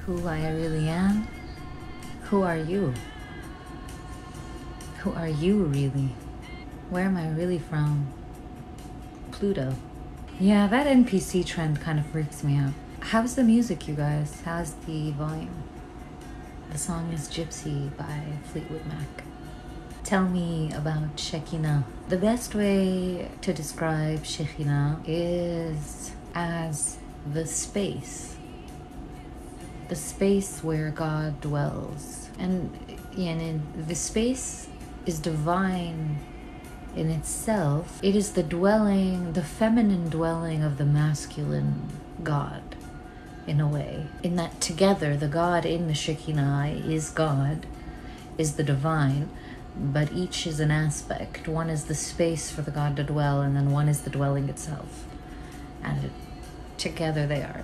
who I really am? Who are you? Who are you really? Where am I really from? Pluto. Yeah, that NPC trend kind of freaks me out. How's the music, you guys? How's the volume? The song is Gypsy by Fleetwood Mac. Tell me about Shekinah. The best way to describe Shekinah is as the space where God dwells. And the space is divine in itself. It is the dwelling, the feminine dwelling of the masculine God, in a way. In that together, the God in the Shekinah is God, is the divine, but each is an aspect. One is the space for the God to dwell, and then one is the dwelling itself. And together they are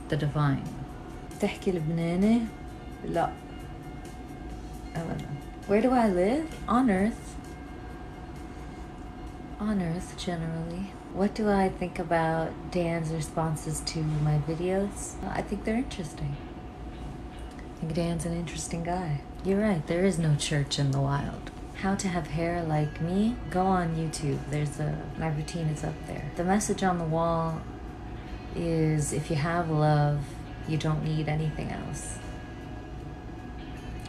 the divine. تحكي لبناني؟ لا. Where do I live? On Earth. On Earth, generally. What do I think about Dan's responses to my videos? I think they're interesting. I think Dan's an interesting guy. You're right, there is no church in the wild. How to have hair like me? Go on YouTube. My routine is up there. The message on the wall is, if you have love, you don't need anything else.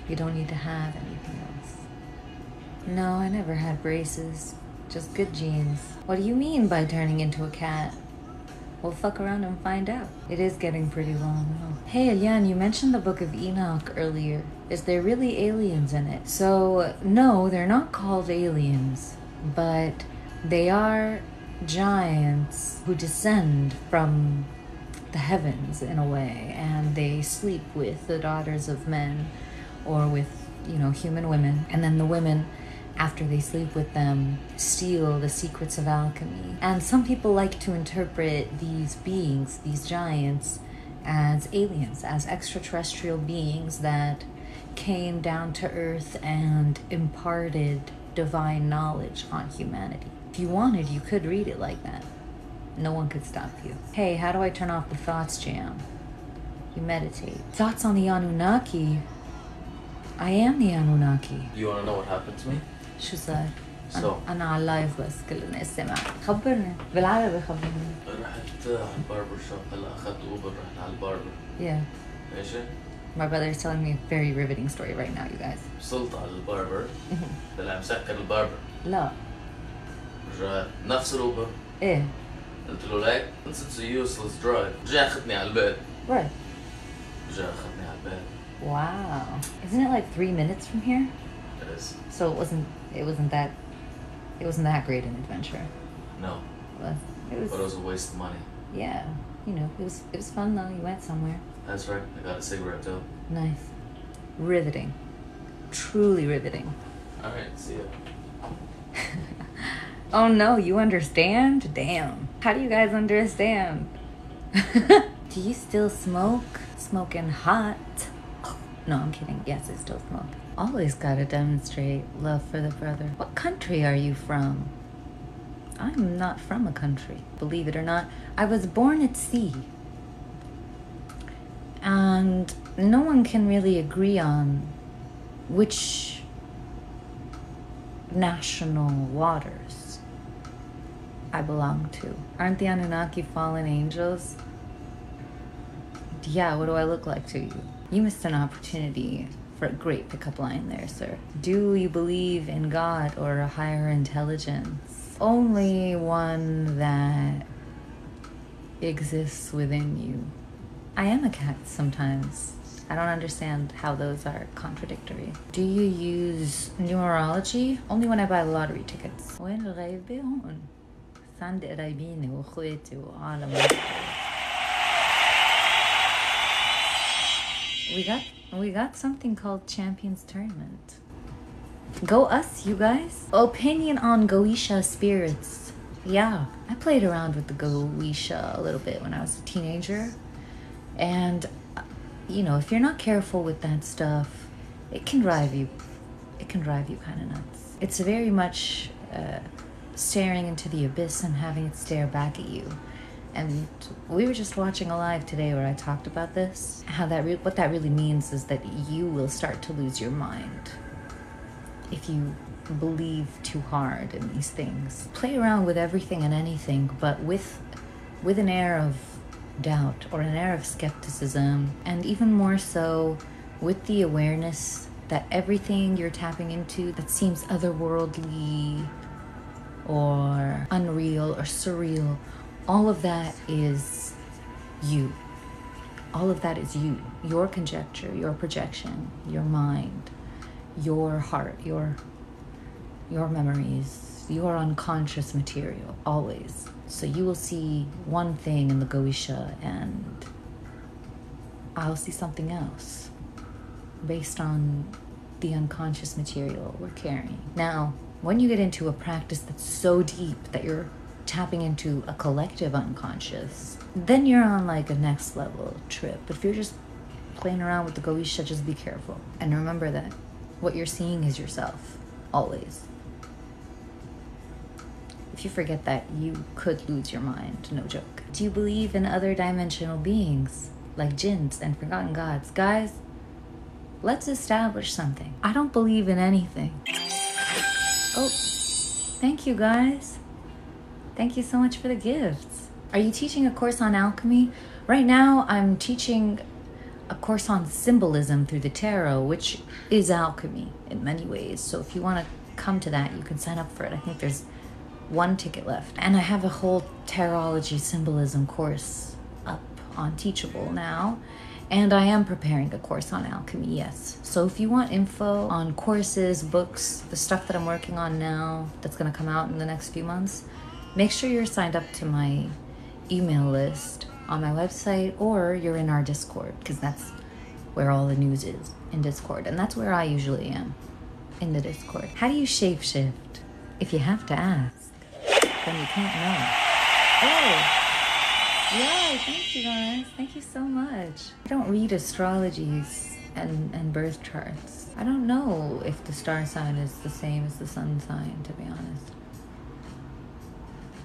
You don't need to have anything else. No, I never had braces. Just good genes. What do you mean by turning into a cat? We'll fuck around and find out. It is getting pretty long though. Hey Eliane, you mentioned the Book of Enoch earlier. Is there really aliens in it? So, no, they're not called aliens, but they are giants who descend from the heavens in a way, and they sleep with the daughters of men or with, human women. And then the women, after they sleep with them, steal the secrets of alchemy. And some people like to interpret these beings, these giants, as aliens, as extraterrestrial beings that came down to Earth and imparted divine knowledge on humanity. If you wanted, you could read it like that. No one could stop you. Hey, how do I turn off the thoughts jam? You meditate. Thoughts on the Anunnaki? I am the Anunnaki. You want to know what happened to me? شو صار؟ So أنا على اللايف بس كل الناس سمعت. خبرني بالعربي خبرني. رحت على الباربر شوب. هلا أخذت أوبر رحت على الباربر. Yeah. ماشي؟ My brother is telling me a very riveting story right now, you guys. وصلت على الباربر. طلع مسكر الباربر. لا. رجعت نفس الأوبر. إيه. قلت له ليك it's a useless drive. رجع أخذني على البيت. Where? رجع أخذني على البيت. Wow. Isn't it like 3 minutes from here? It is. So it wasn't that great an adventure. No. But it was a waste of money. Yeah. It was fun though. You went somewhere. That's right. I got a cigarette too. Nice. Riveting. Truly riveting. Alright, see ya. Oh no, you understand? Damn. How do you guys understand? Do you still smoke? Smoking hot? No, I'm kidding. Yes, I still smoke. Always gotta demonstrate love for the brother. What country are you from? I'm not from a country. Believe it or not, I was born at sea. And no one can really agree on which national waters I belong to. Aren't the Anunnaki fallen angels? Yeah, what do I look like to you? You missed an opportunity for a great pickup line there, sir. Do you believe in God or a higher intelligence? Only one that exists within you. I am a cat sometimes. I don't understand how those are contradictory. Do you use numerology? Only when I buy lottery tickets. وين الغيبة هون؟ عندي قرايبيني واخواتي وعالم. We got something called Champions Tournament. Go us, you guys. Opinion on Goetia spirits. Yeah, I played around with the Goetia a little bit when I was a teenager. And, if you're not careful with that stuff, it can drive you kind of nuts. It's very much staring into the abyss and having it stare back at you. And we were just watching a live today where I talked about this. How what that really means is that you will start to lose your mind if you believe too hard in these things. Play around with everything and anything, but with an air of doubt or an air of skepticism, and even more so with the awareness that everything you're tapping into that seems otherworldly or unreal or surreal, all of that is you. All of that is you. Your conjecture, your projection, your mind, your heart, your memories, your unconscious material, always. So you will see one thing in the Goisha and I'll see something else based on the unconscious material we're carrying. Now, when you get into a practice that's so deep that you're tapping into a collective unconscious, then you're on like a next level trip. But if you're just playing around with the Goisha, just be careful. And remember that what you're seeing is yourself, always. If you forget that, you could lose your mind, no joke. Do you believe in other dimensional beings, like jinns and forgotten gods? Guys, let's establish something. I don't believe in anything. Oh, thank you guys. Thank you so much for the gifts. Are you teaching a course on alchemy? Right now, I'm teaching a course on symbolism through the tarot, which is alchemy in many ways. So if you want to come to that, you can sign up for it. I think there's one ticket left. And I have a whole tarology symbolism course up on Teachable now. And I am preparing a course on alchemy, yes. So if you want info on courses, books, the stuff that I'm working on now that's going to come out in the next few months, make sure you're signed up to my email list on my website, or you're in our Discord, because that's where all the news is, in Discord. And that's where I usually am, in the Discord. How do you shapeshift? If you have to ask, then you can't know. Oh! Yay, thank you guys. Thank you so much. I don't read astrologies and birth charts. I don't know if the star sign is the same as the sun sign, to be honest.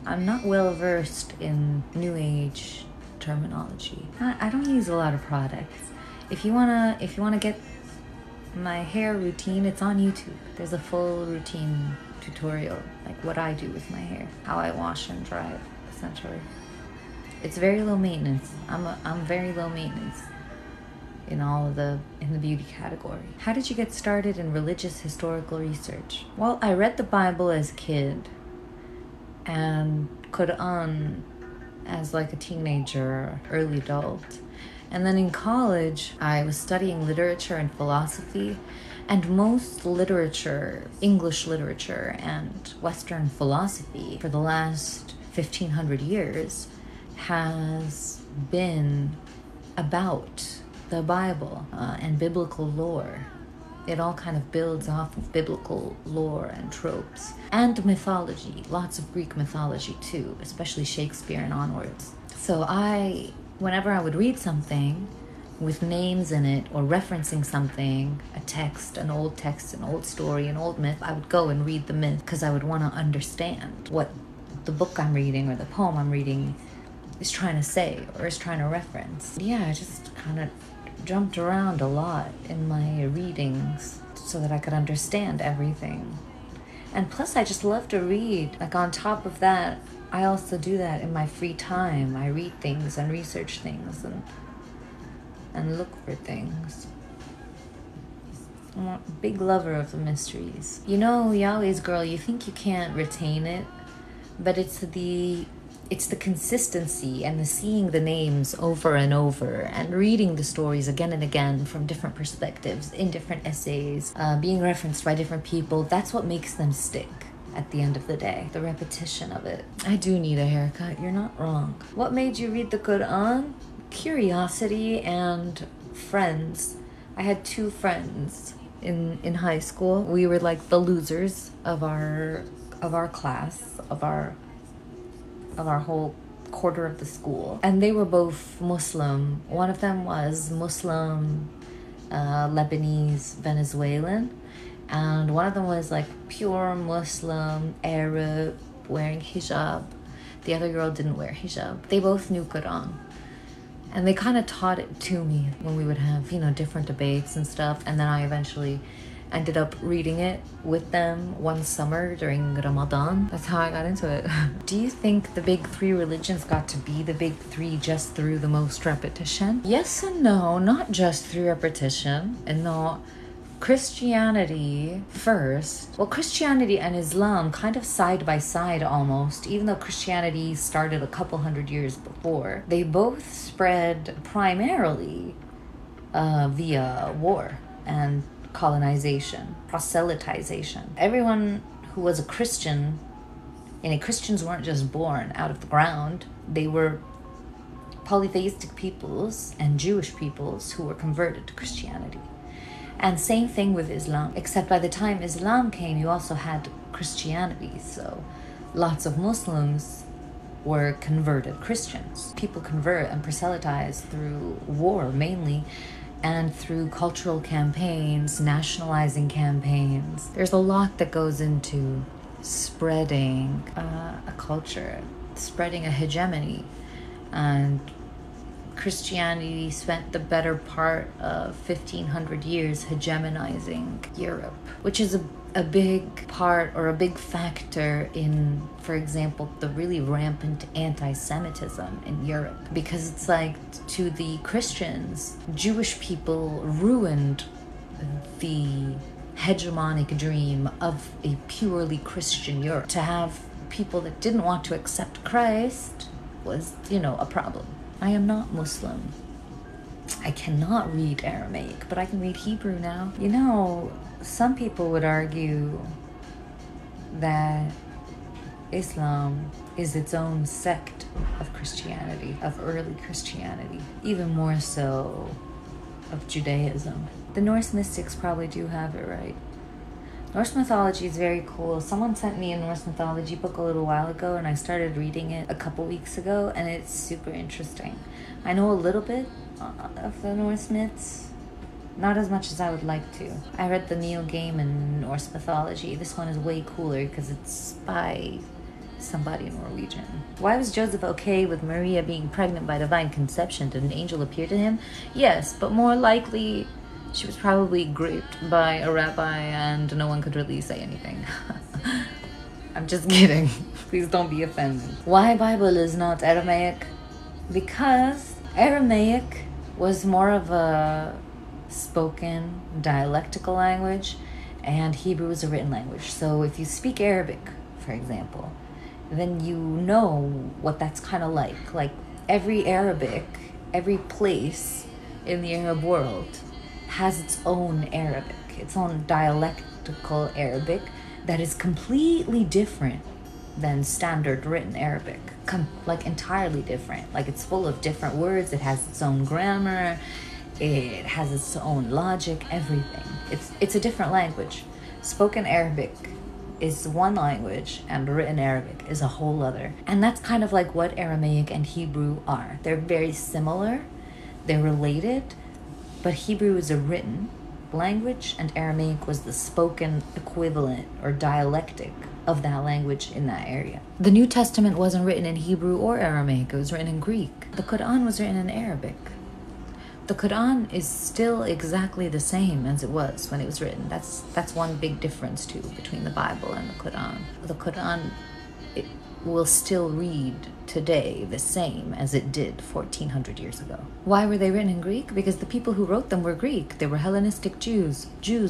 I'm not well versed in New Age terminology. I don't use a lot of products. If you wanna get my hair routine, it's on YouTube. There's a full routine tutorial, like what I do with my hair, how I wash and dry it, essentially. It's very low maintenance. I'm very low maintenance in the beauty category. How did you get started in religious historical research? Well, I read the Bible as a kid and Quran as like a teenager, early adult. And then in college, I was studying literature and philosophy, and most literature, English literature and Western philosophy for the last 1500 years has been about the Bible and biblical lore. It all kind of builds off of biblical lore and tropes. And mythology, lots of Greek mythology too, especially Shakespeare and onwards. So whenever I would read something with names in it or referencing something, a text, an old story, an old myth, I would go and read the myth because I would want to understand what the book I'm reading or the poem I'm reading is trying to say or is trying to reference. Yeah, I just kind of jumped around a lot in my readings so that I could understand everything. And plus, I just love to read. Like, on top of that, I also do that in my free time. I read things and research things and look for things. I'm a big lover of the mysteries. You know, Yahweh's girl, you think you can't retain it, but it's the consistency and the seeing the names over and over and reading the stories again and again from different perspectives in different essays, being referenced by different people. That's what makes them stick at the end of the day, the repetition of it. I do need a haircut, you're not wrong. What made you read the Quran? Curiosity and friends. I had two friends in high school. We were like the losers of our class, of our whole quarter of the school, and they were both Muslim. One of them was Muslim, Lebanese, Venezuelan, and one of them was like pure Muslim, Arab, wearing hijab. The other girl didn't wear hijab. They both knew Quran. And they kind of taught it to me when we would have, you know, different debates and stuff. And then I eventually ended up reading it with them one summer during Ramadan. That's how I got into it. Do you think the big three religions got to be the big three just through the most repetition? Yes and no, not just through repetition. And not Christianity first. Well, Christianity and Islam kind of side by side almost, even though Christianity started a couple hundred years before. They both spread primarily via war and colonization, proselytization. Everyone who was a Christian, and Christians weren't just born out of the ground. They were polytheistic peoples and Jewish peoples who were converted to Christianity. And same thing with Islam, except by the time Islam came, you also had Christianity. So lots of Muslims were converted Christians. People convert and proselytize through war mainly, and through cultural campaigns, nationalizing campaigns. There's a lot that goes into spreading a culture, spreading a hegemony. And Christianity spent the better part of 1500 years hegemonizing Europe, which is a big part or a big factor in, for example, the really rampant anti-Semitism in Europe. Because it's like, to the Christians, Jewish people ruined the hegemonic dream of a purely Christian Europe. To have people that didn't want to accept Christ was, you know, a problem. I am not Muslim. I cannot read Aramaic, but I can read Hebrew now. You know, some people would argue that Islam is its own sect of Christianity, of early Christianity, even more so of Judaism. The Norse mystics probably do have it right. Norse mythology is very cool. Someone sent me a Norse mythology book a little while ago, and I started reading it a couple weeks ago, and it's super interesting. I know a little bit of the Norse myths, not as much as I would like to. I read the Neil Gaiman Norse mythology. This one is way cooler because it's by somebody Norwegian. Why was Joseph okay with Maria being pregnant by divine conception? Did an angel appear to him? Yes, but more likely she was probably raped by a rabbi and no one could really say anything. I'm just kidding. Please don't be offended. Why Bible is not Aramaic? Because Aramaic was more of a spoken dialectical language and Hebrew is a written language. So if you speak Arabic, for example, then you know what that's kind of like. Like every place in the Arab world has its own Arabic, its own dialectical Arabic that is completely different than standard written Arabic. Like entirely different. Like it's full of different words, it has its own grammar, it has its own logic, everything. It's a different language. Spoken Arabic is one language and written Arabic is a whole other. And that's kind of like what Aramaic and Hebrew are. They're very similar, they're related, but Hebrew is a written language and Aramaic was the spoken equivalent or dialectic of that language in that area. The New Testament wasn't written in Hebrew or Aramaic, it was written in Greek. The Quran was written in Arabic. The Quran is still exactly the same as it was when it was written. That's one big difference too between the Bible and the Quran. The Quran, it will still read today the same as it did 1400 years ago. Why were they written in Greek? Because the people who wrote them were Greek. They were Hellenistic Jews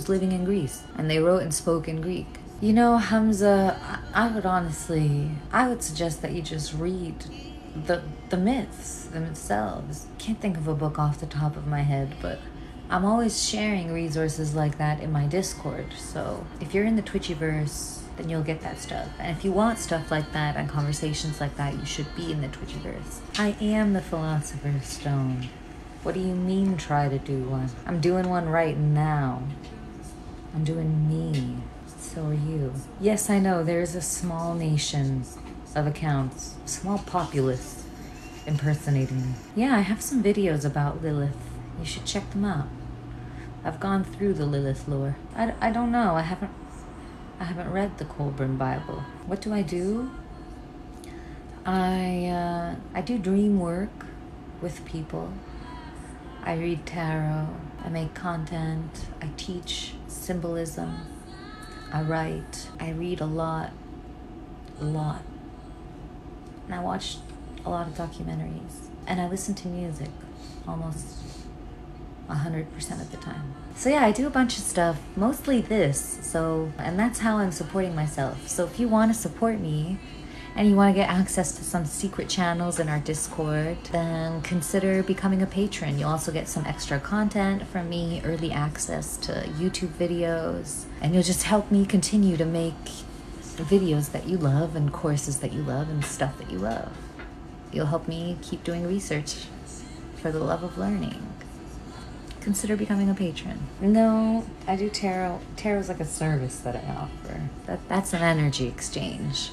living in Greece, and they wrote and spoke in Greek. You know, Hamza, I would suggest that you just read the myths themselves. Can't think of a book off the top of my head, but I'm always sharing resources like that in my Discord. So if you're in the Twitchiverse, then you'll get that stuff. And if you want stuff like that and conversations like that, you should be in the Twitchiverse. I am the Philosopher's Stone. What do you mean try to do one? I'm doing one right now. I'm doing me. So are you. Yes, I know, there is a small nation of accounts, a small populace impersonating me. Yeah, I have some videos about Lilith. You should check them out. I've gone through the Lilith lore. I don't know, I haven't read the Colburn Bible. What do? I do dream work with people. I read tarot. I make content. I teach symbolism. I write. I read a lot. And I watch a lot of documentaries. And I listen to music almost 100% of the time. So yeah, I do a bunch of stuff, mostly this. And that's how I'm supporting myself. So if you want to support me and you want to get access to some secret channels in our Discord, then consider becoming a patron. You'll also get some extra content from me, early access to YouTube videos, and you'll just help me continue to make videos that you love and courses that you love and stuff that you love. You'll help me keep doing research for the love of learning. Consider becoming a patron. No, I do tarot. Tarot is like a service that I offer. That's an energy exchange.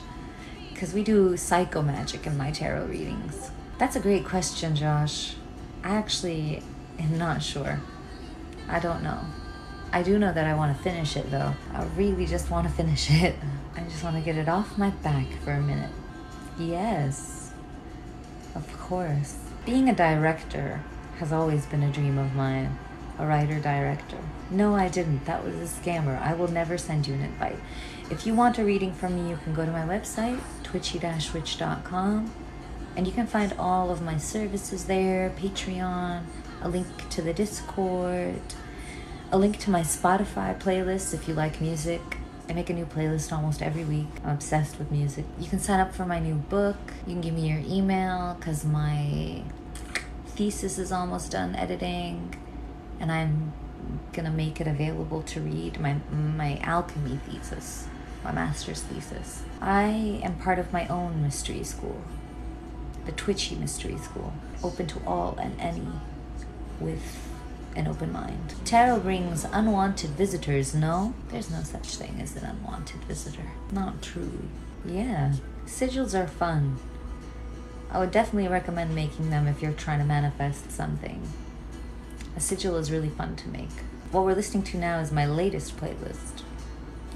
Because we do psycho magic in my tarot readings. That's a great question, Josh. I actually am not sure. I don't know. I do know that I want to finish it, though. I really just want to finish it. I just want to get it off my back for a minute. Yes, of course. Being a director has always been a dream of mine. A writer-director. No, I didn't. That was a scammer. I will never send you an invite. If you want a reading from me, you can go to my website, twitchy-witch.com, and you can find all of my services there, Patreon, a link to the Discord, a link to my Spotify playlist if you like music. I make a new playlist almost every week. I'm obsessed with music. You can sign up for my new book. You can give me your email because my thesis is almost done editing, and I'm gonna make it available to read, my alchemy thesis, my master's thesis. I am part of my own mystery school, the Twitchy Mystery School, open to all and any with an open mind. Tarot brings unwanted visitors. No, there's no such thing as an unwanted visitor. Not true. Yeah, sigils are fun. I would definitely recommend making them if you're trying to manifest something. A sigil is really fun to make. What we're listening to now is my latest playlist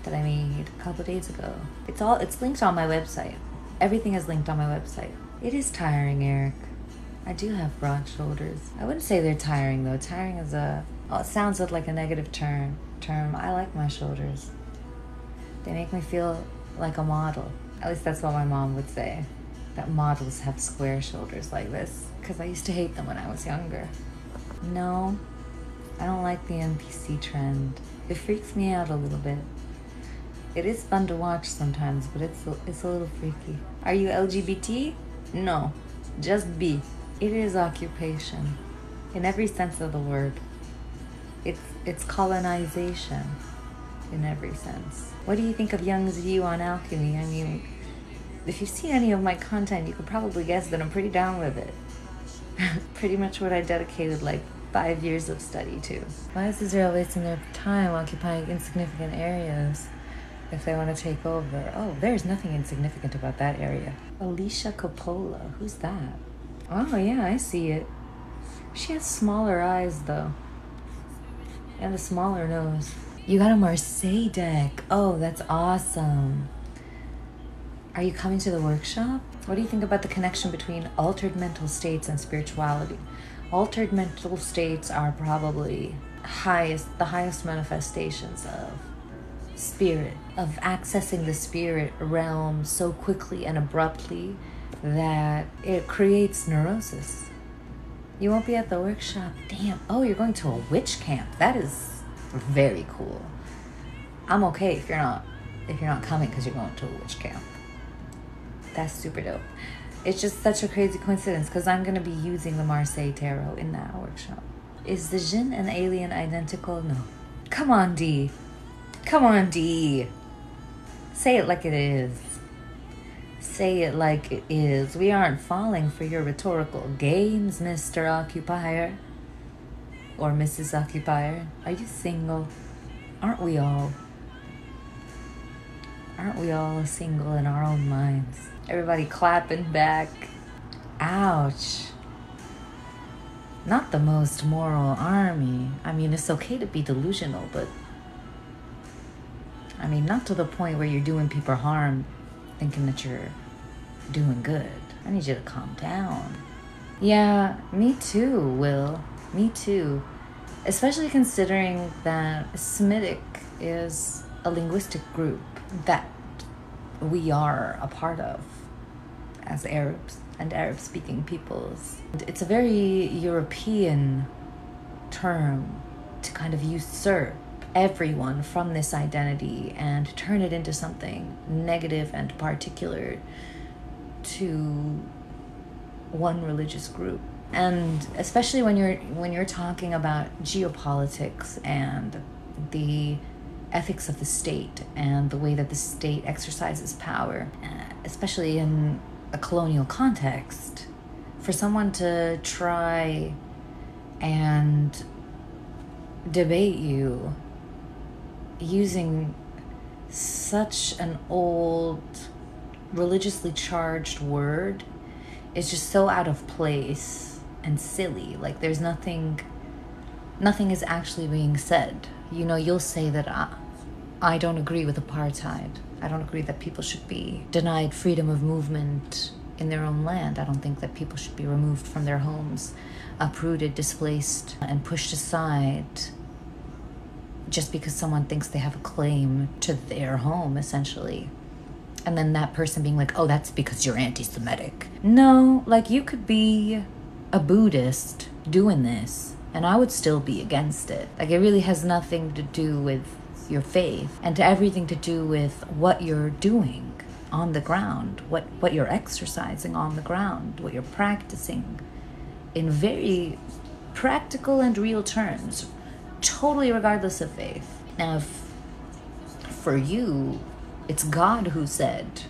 that I made a couple days ago. It's linked on my website. Everything is linked on my website. It is tiring, Eric. I do have broad shoulders. I wouldn't say they're tiring though. Tiring is it sounds like a negative term. I like my shoulders. They make me feel like a model. At least that's what my mom would say. That models have square shoulders like this. Because I used to hate them when I was younger. No, I don't like the NPC trend. It freaks me out a little bit. It is fun to watch sometimes, but it's a little freaky. Are you LGBT? No, just B. It is occupation, in every sense of the word. It's colonization, in every sense. What do you think of Young's view on alchemy? I mean, if you've seen any of my content, you could probably guess that I'm pretty down with it. Pretty much what I dedicated like 5 years of study to. Why is Israel wasting their time occupying insignificant areas if they want to take over? Oh, there's nothing insignificant about that area. Alicia Coppola, who's that? Oh yeah, I see it. She has smaller eyes though. And a smaller nose. You got a Marseille deck. Oh, that's awesome. Are you coming to the workshop? What do you think about the connection between altered mental states and spirituality? Altered mental states are probably the highest manifestations of spirit, of accessing the spirit realm so quickly and abruptly that it creates neurosis. You won't be at the workshop. Damn. Oh, you're going to a witch camp. That is very cool. I'm okay if you're not coming because you're going to a witch camp. That's super dope. It's just such a crazy coincidence because I'm going to be using the Marseille Tarot in that workshop. Is the Jinn and alien identical? No. Come on, D. Come on, D. Say it like it is. Say it like it is. We aren't falling for your rhetorical games, Mr. Occupier. Or Mrs. Occupier. Are you single? Aren't we all? Aren't we all single in our own minds? Everybody clapping back. Ouch. Not the most moral army. I mean, it's okay to be delusional, but I mean, not to the point where you're doing people harm thinking that you're doing good. I need you to calm down. Yeah, me too, Will. Me too. Especially considering that Semitic is a linguistic group that we are a part of as Arabs and Arab-speaking peoples. It's a very European term to kind of usurp everyone from this identity and turn it into something negative and particular to one religious group. And especially when you're talking about geopolitics and the ethics of the state and the way that the state exercises power, especially in a colonial context, for someone to try and debate you using such an old, religiously charged word is just so out of place and silly. Like, there's nothing is actually being said. You know, you'll say that I don't agree with apartheid. I don't agree that people should be denied freedom of movement in their own land. I don't think that people should be removed from their homes, uprooted, displaced, and pushed aside just because someone thinks they have a claim to their home, essentially. And then that person being like, oh, that's because you're anti-Semitic. No, like, you could be a Buddhist doing this, and I would still be against it. Like, it really has nothing to do with your faith and everything to do with what you're doing on the ground, what you're exercising on the ground, what you're practicing in very practical and real terms, totally regardless of faith. Now, if for you, it's God who said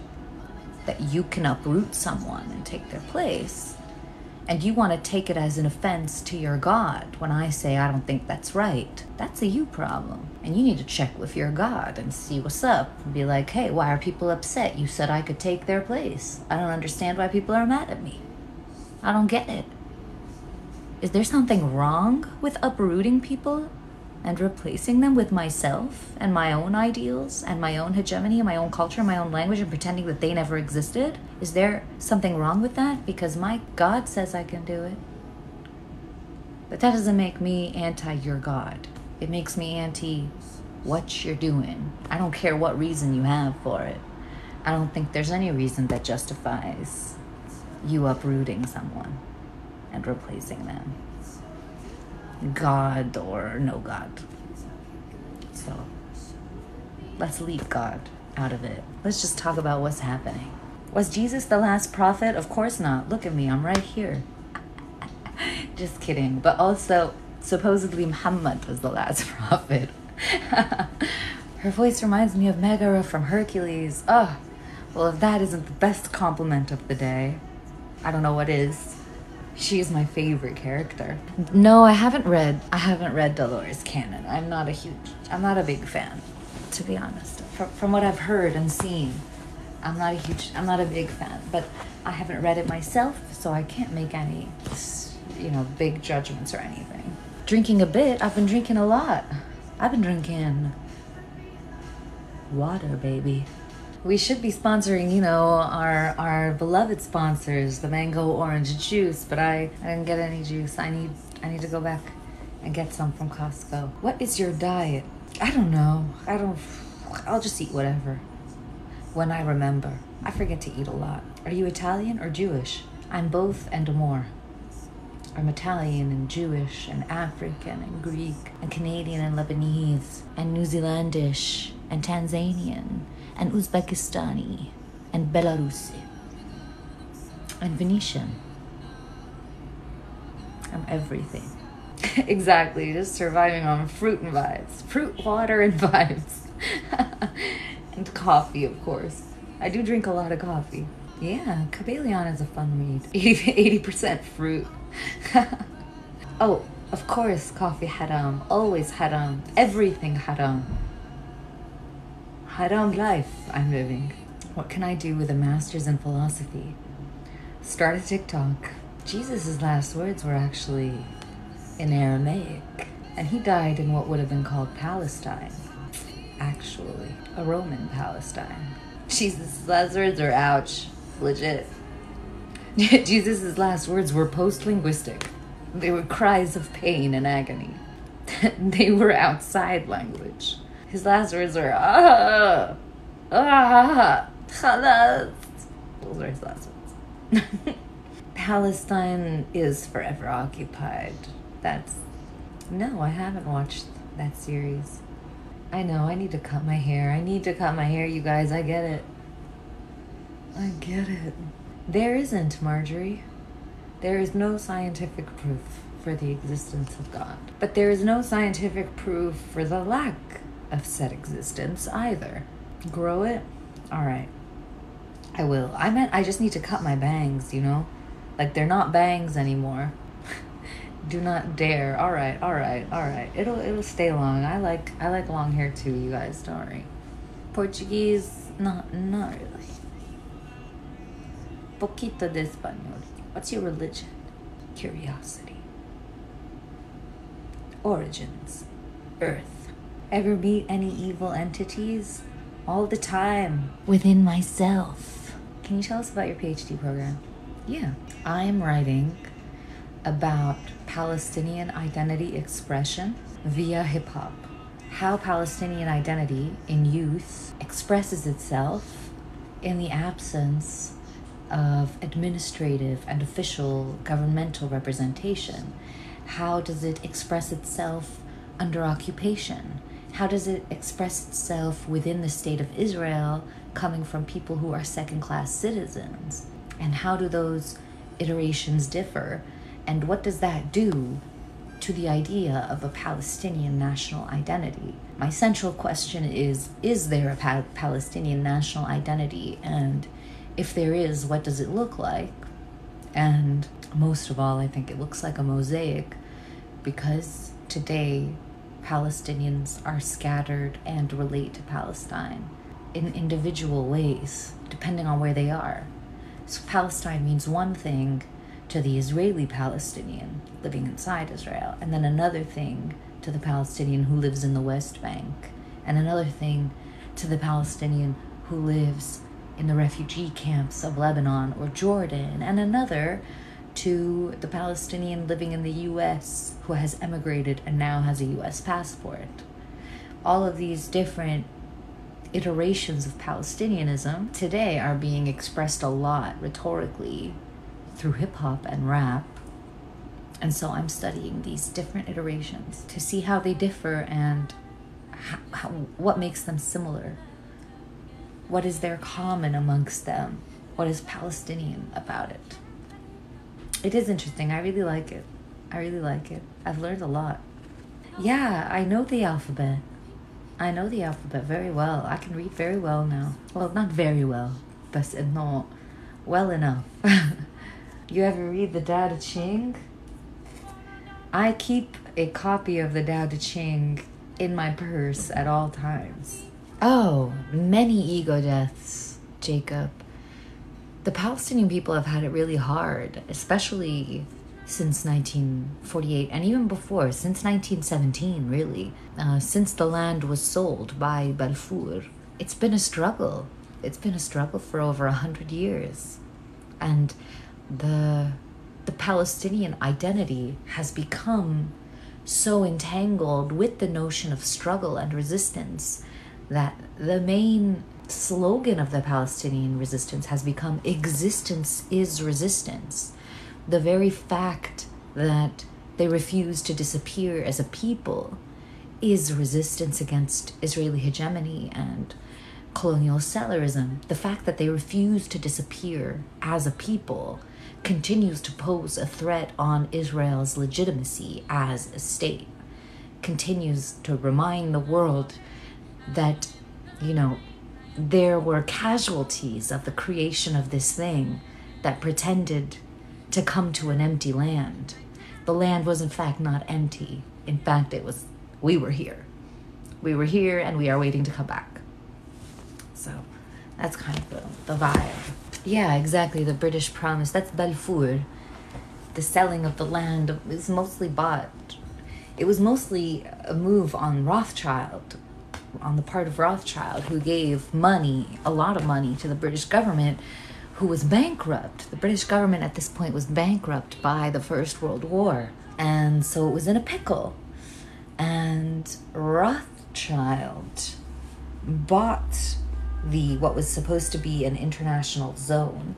that you can uproot someone and take their place, and you want to take it as an offense to your God when I say I don't think that's right, that's a you problem. And you need to check with your God and see what's up and be like, hey, why are people upset? You said I could take their place. I don't understand why people are mad at me. I don't get it. Is there something wrong with uprooting people and replacing them with myself and my own ideals and my own hegemony and my own culture, my own language, and pretending that they never existed? Is there something wrong with that? Because my God says I can do it. But that doesn't make me anti your God. It makes me anti what you're doing. I don't care what reason you have for it. I don't think there's any reason that justifies you uprooting someone and replacing them, God or no God. So let's leave God out of it. Let's just talk about what's happening. Was Jesus the last prophet? Of course not. Look at me, I'm right here. Just kidding. But also, supposedly Muhammad was the last prophet. Her voice reminds me of Megara from Hercules. Oh, well, if that isn't the best compliment of the day, I don't know what is. She is my favorite character. No, I haven't read Dolores Cannon. I'm not a big fan, to be honest. From what I've heard and seen, I'm not a big fan, but I haven't read it myself, so I can't make any, big judgments or anything. Drinking a bit, I've been drinking a lot. I've been drinking water, baby. We should be sponsoring, our beloved sponsors, the mango orange juice, but I didn't get any juice. I need to go back and get some from Costco. What is your diet? I don't know. I'll just eat whatever. When I remember. I forget to eat a lot. Are you Italian or Jewish? I'm both and more. I'm Italian and Jewish and African and Greek and Canadian and Lebanese and New Zealandish and Tanzanian and Uzbekistani and Belarusi and Venetian. I'm everything. Exactly, just surviving on fruit and vibes. Fruit, water, and vibes. And coffee, of course. I do drink a lot of coffee. Yeah, Kabelion is a fun read. 80% fruit. Oh, of course, coffee haram. Always haram. Everything haram. Haram life I'm living. What can I do with a master's in philosophy? Start a TikTok. Jesus' last words were actually in Aramaic, and he died in what would have been called Palestine. Actually, a Roman Palestine. Jesus' last words are ouch. Legit. Jesus' last words were post-linguistic. They were cries of pain and agony. They were outside language. His last words were, khalas. Those are his last words. Palestine is forever occupied. No, I haven't watched that series. I know, I need to cut my hair. You guys. I get it. There isn't, Marjorie. There is no scientific proof for the existence of God. But there is no scientific proof for the lack of said existence either. Grow it? Alright. I will. I just need to cut my bangs, you know? Like, they're not bangs anymore. Do not dare. Alright. It'll stay long. I like long hair too, you guys. Don't worry. Portuguese, not really. Poquito de español. What's your religion? Curiosity. Origins. Earth. Ever meet any evil entities? All the time. Within myself. Can you tell us about your PhD program? Yeah. I'm writing about Palestinian identity expression via hip-hop. How Palestinian identity in youth expresses itself in the absence of administrative and official governmental representation. How does it express itself under occupation? How does it express itself within the state of Israel, coming from people who are second-class citizens? And how do those iterations differ? And what does that do to the idea of a Palestinian national identity? My central question is there a Palestinian national identity? And if there is, what does it look like? And most of all, I think it looks like a mosaic, because today Palestinians are scattered and relate to Palestine in individual ways, depending on where they are. So Palestine means one thing to the Israeli Palestinian living inside Israel, and then another thing to the Palestinian who lives in the West Bank, and another thing to the Palestinian who lives in the refugee camps of Lebanon or Jordan, and another to the Palestinian living in the US who has emigrated and now has a US passport. All of these different iterations of Palestinianism today are being expressed a lot rhetorically through hip-hop and rap. And so I'm studying these different iterations to see how they differ and what makes them similar. What is there common amongst them? What is Palestinian about it? It is interesting. I really like it. I've learned a lot. Yeah, I know the alphabet. Very well. I can read very well now. Well, not very well, but not well enough. You ever read the Tao Te Ching? I keep a copy of the Tao Te Ching in my purse at all times. Oh, many ego deaths, Jacob. The Palestinian people have had it really hard, especially since 1948, and even before, since 1917, really. Since the land was sold by Balfour. It's been a struggle. For over 100 years. And the Palestinian identity has become so entangled with the notion of struggle and resistance that the main slogan of the Palestinian resistance has become existence is resistance. The very fact that they refuse to disappear as a people is resistance against Israeli hegemony and colonial settlerism. The fact that they refuse to disappear as a people continues to pose a threat on Israel's legitimacy as a state, continues to remind the world that, there were casualties of the creation of this thing that pretended to come to an empty land. The land was in fact not empty. In fact, we were here. We were here and we are waiting to come back. So that's kind of the vibe. Yeah, exactly. The British promise. That's Balfour. The selling of the land is mostly bought. It was mostly a move on the part of Rothschild, who gave money, a lot of money, to the British government, who was bankrupt. The British government at this point was bankrupt by the First World War. And so it was in a pickle. And Rothschild bought what was supposed to be an international zone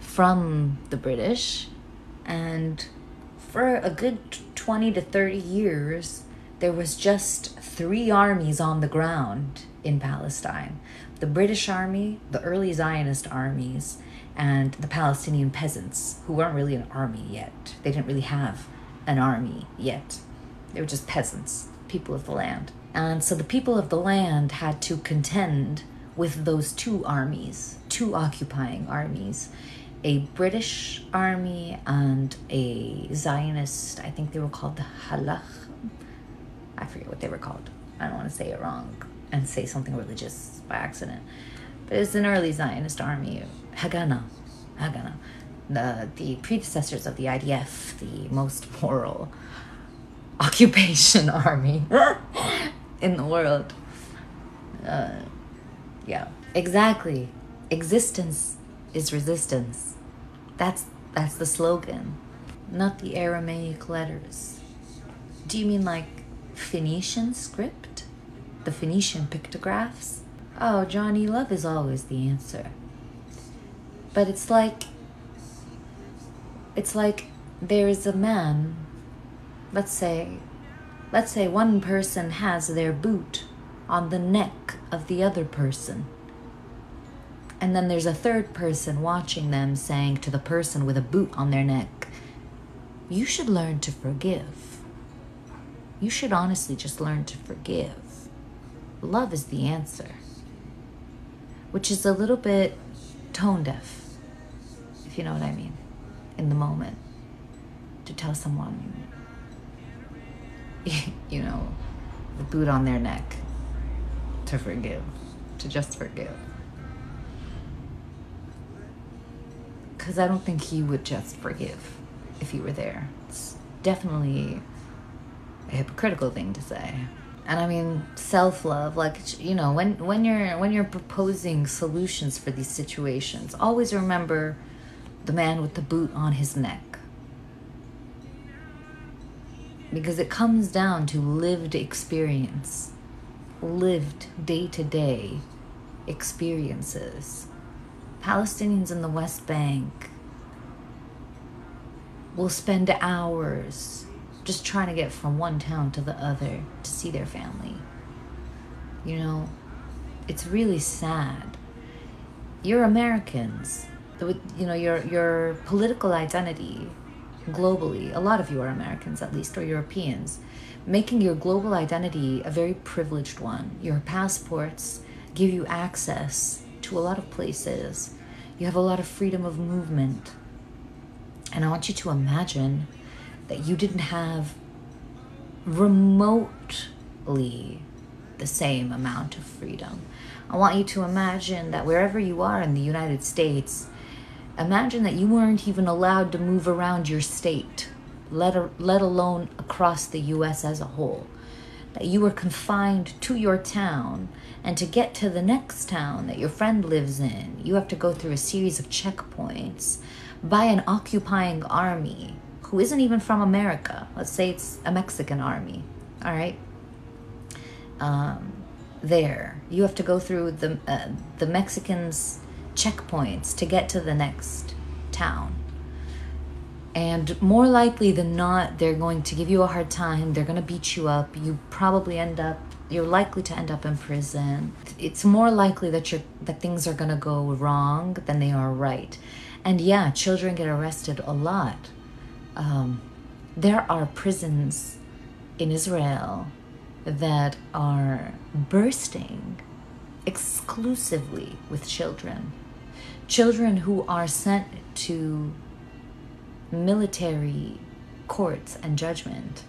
from the British. And for a good 20 to 30 years, there was just 3 armies on the ground in Palestine. The British army, the early Zionist armies, and the Palestinian peasants, who weren't really an army yet. They didn't really have an army yet. They were just peasants, people of the land. And so the people of the land had to contend with those 2 armies, 2 occupying armies, a British army and a Zionist, I think they were called the Halach. I forget what they were called. I don't want to say it wrong and say something religious by accident. But it's an early Zionist army, Haganah, the predecessors of the IDF, the most moral occupation army in the world. Yeah, exactly. Existence is resistance. That's the slogan, not the Aramaic letters. Do you mean like Phoenician script? The Phoenician pictographs? Oh, Johnny, love is always the answer. But it's like there is a man, let's say one person has their boot on the neck of the other person. And then there's a third person watching them saying to the person with a boot on their neck, you should learn to forgive. You should honestly just learn to forgive. Love is the answer. Which is a little bit tone deaf, if you know what I mean, in the moment. To tell someone, you know, the boot on their neck, to forgive, to just forgive. Because I don't think he would just forgive if he were there. It's definitely a hypocritical thing to say. And I mean, self-love, like, you know, when you're proposing solutions for these situations, always remember the man with the boot on his neck. Because it comes down to lived experience, lived day-to-day experiences. Palestinians in the West Bank will spend hours just trying to get from one town to the other to see their family. You know, it's really sad. You're Americans. You know, your political identity globally, a lot of you are Americans at least, or Europeans, making your global identity a very privileged one. Your passports give you access to a lot of places. You have a lot of freedom of movement. And I want you to imagine that you didn't have remotely the same amount of freedom. I want you to imagine that wherever you are in the United States, imagine that you weren't even allowed to move around your state, let alone across the US as a whole. That you were confined to your town, and to get to the next town that your friend lives in, you have to go through a series of checkpoints by an occupying army who isn't even from America. Let's say it's a Mexican army, all right? There, you have to go through the Mexicans' checkpoints to get to the next town. And more likely than not, they're going to give you a hard time. They're going to beat you up. You're likely to end up in prison. It's more likely that things are going to go wrong than they are right. And yeah, children get arrested a lot. There are prisons in Israel that are bursting exclusively with children. Children who are sent to military courts and judgment.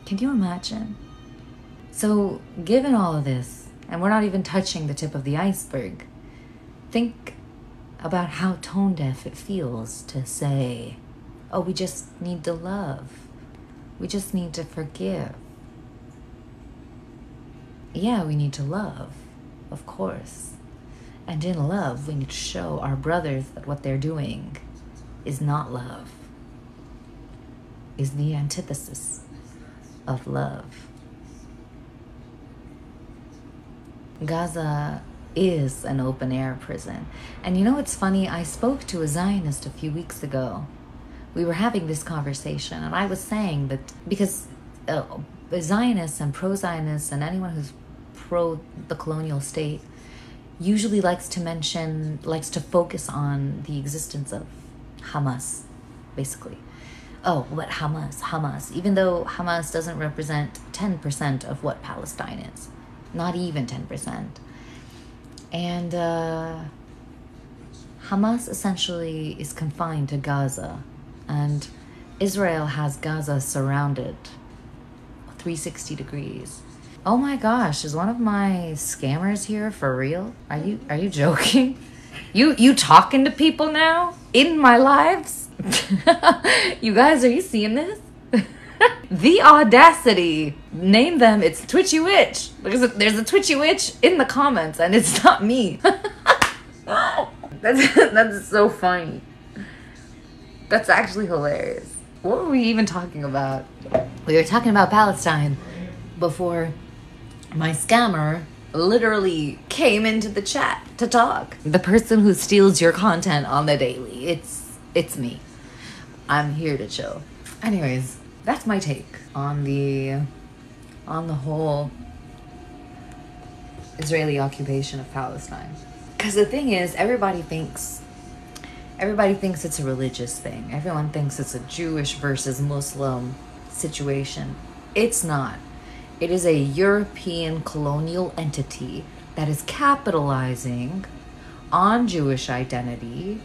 Can you imagine? So, given all of this, and we're not even touching the tip of the iceberg, think about how tone deaf it feels to say, oh, we just need to love. We just need to forgive. Yeah, we need to love, of course. And in love, we need to show our brothers that what they're doing is not love, is the antithesis of love. Gaza is an open-air prison. And you know what's funny? I spoke to a Zionist a few weeks ago. We were having this conversation, and I was saying that because Zionists and pro-Zionists and anyone who's pro the colonial state usually likes to focus on the existence of Hamas, basically. Oh, what Hamas, even though Hamas doesn't represent 10% of what Palestine is, not even 10%. And Hamas essentially is confined to Gaza, and Israel has Gaza surrounded 360 degrees. Oh my gosh, is one of my scammers here for real? Are you joking? You talking to people now in my lives? You guys, are you seeing this? The audacity. Name them. It's Twitchy Witch. There's a Twitchy Witch in the comments, and it's not me. That's so funny. That's actually hilarious. What were we even talking about? We were talking about Palestine before my scammer literally came into the chat to talk. The person who steals your content on the daily. It's me. I'm here to chill. Anyways, that's my take on the whole Israeli occupation of Palestine. Because the thing is, everybody thinks it's a religious thing. Everyone thinks it's a Jewish versus Muslim situation. It's not. It is a European colonial entity that is capitalizing on Jewish identity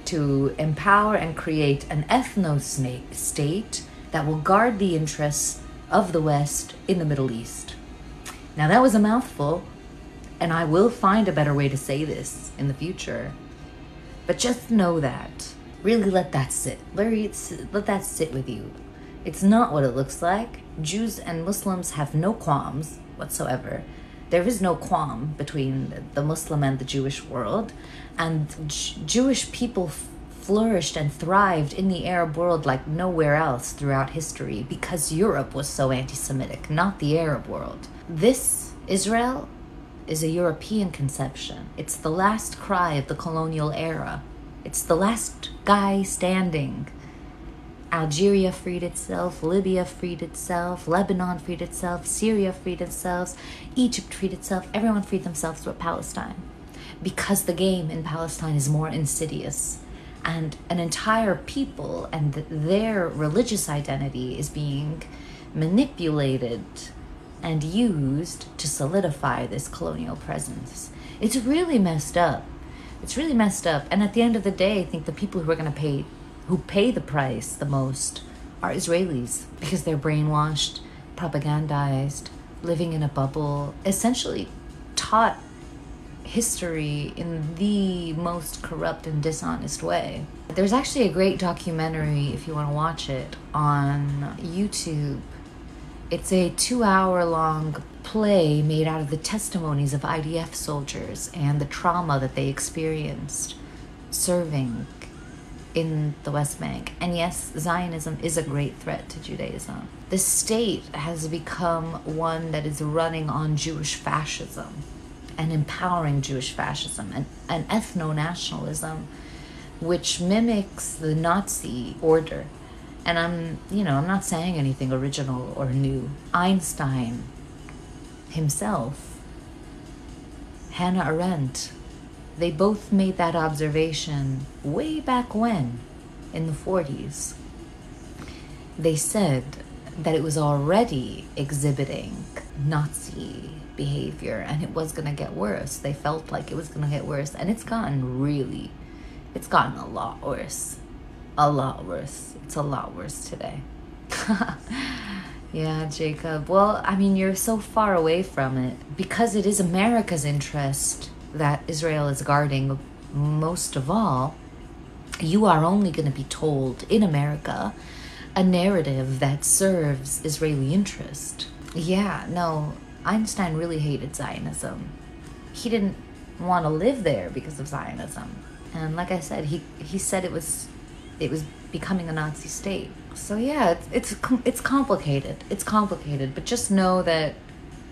to empower and create an ethno-state that will guard the interests of the West in the Middle East. Now that was a mouthful, and I will find a better way to say this in the future. But just know that. Really let that sit. Let that sit with you. It's not what it looks like. Jews and Muslims have no qualms whatsoever. There is no qualm between the Muslim and the Jewish world. And Jewish people flourished and thrived in the Arab world like nowhere else throughout history because Europe was so anti-Semitic, not the Arab world. This Israel is a European conception. It's the last cry of the colonial era. It's the last guy standing. Algeria freed itself, Libya freed itself, Lebanon freed itself, Syria freed itself, Egypt freed itself, everyone freed themselves but Palestine. Because the game in Palestine is more insidious, and an entire people and their religious identity is being manipulated and used to solidify this colonial presence. It's really messed up. It's really messed up. And at the end of the day, I think the people who pay the price the most are Israelis, because they're brainwashed, propagandized, living in a bubble, essentially taught history in the most corrupt and dishonest way. There's actually a great documentary, if you want to watch it, on YouTube. It's a 2-hour-long play made out of the testimonies of IDF soldiers and the trauma that they experienced serving in the West Bank. And yes, Zionism is a great threat to Judaism. The state has become one that is running on Jewish fascism and empowering Jewish fascism and ethno-nationalism, which mimics the Nazi order. And I'm not saying anything original or new. Einstein himself, Hannah Arendt, they both made that observation way back when, in the 40s. They said that it was already exhibiting Nazi behavior and it was going to get worse. They felt like it was going to get worse, and it's gotten a lot worse. A lot worse. It's a lot worse today. Yeah, Jacob. Well, I mean, you're so far away from it because it is America's interest that Israel is guarding most of all. You are only going to be told in America a narrative that serves Israeli interest. Yeah, no, Einstein really hated Zionism. He didn't want to live there because of Zionism. And like I said, he said it was becoming a Nazi state. So yeah, it's complicated. It's complicated, but just know that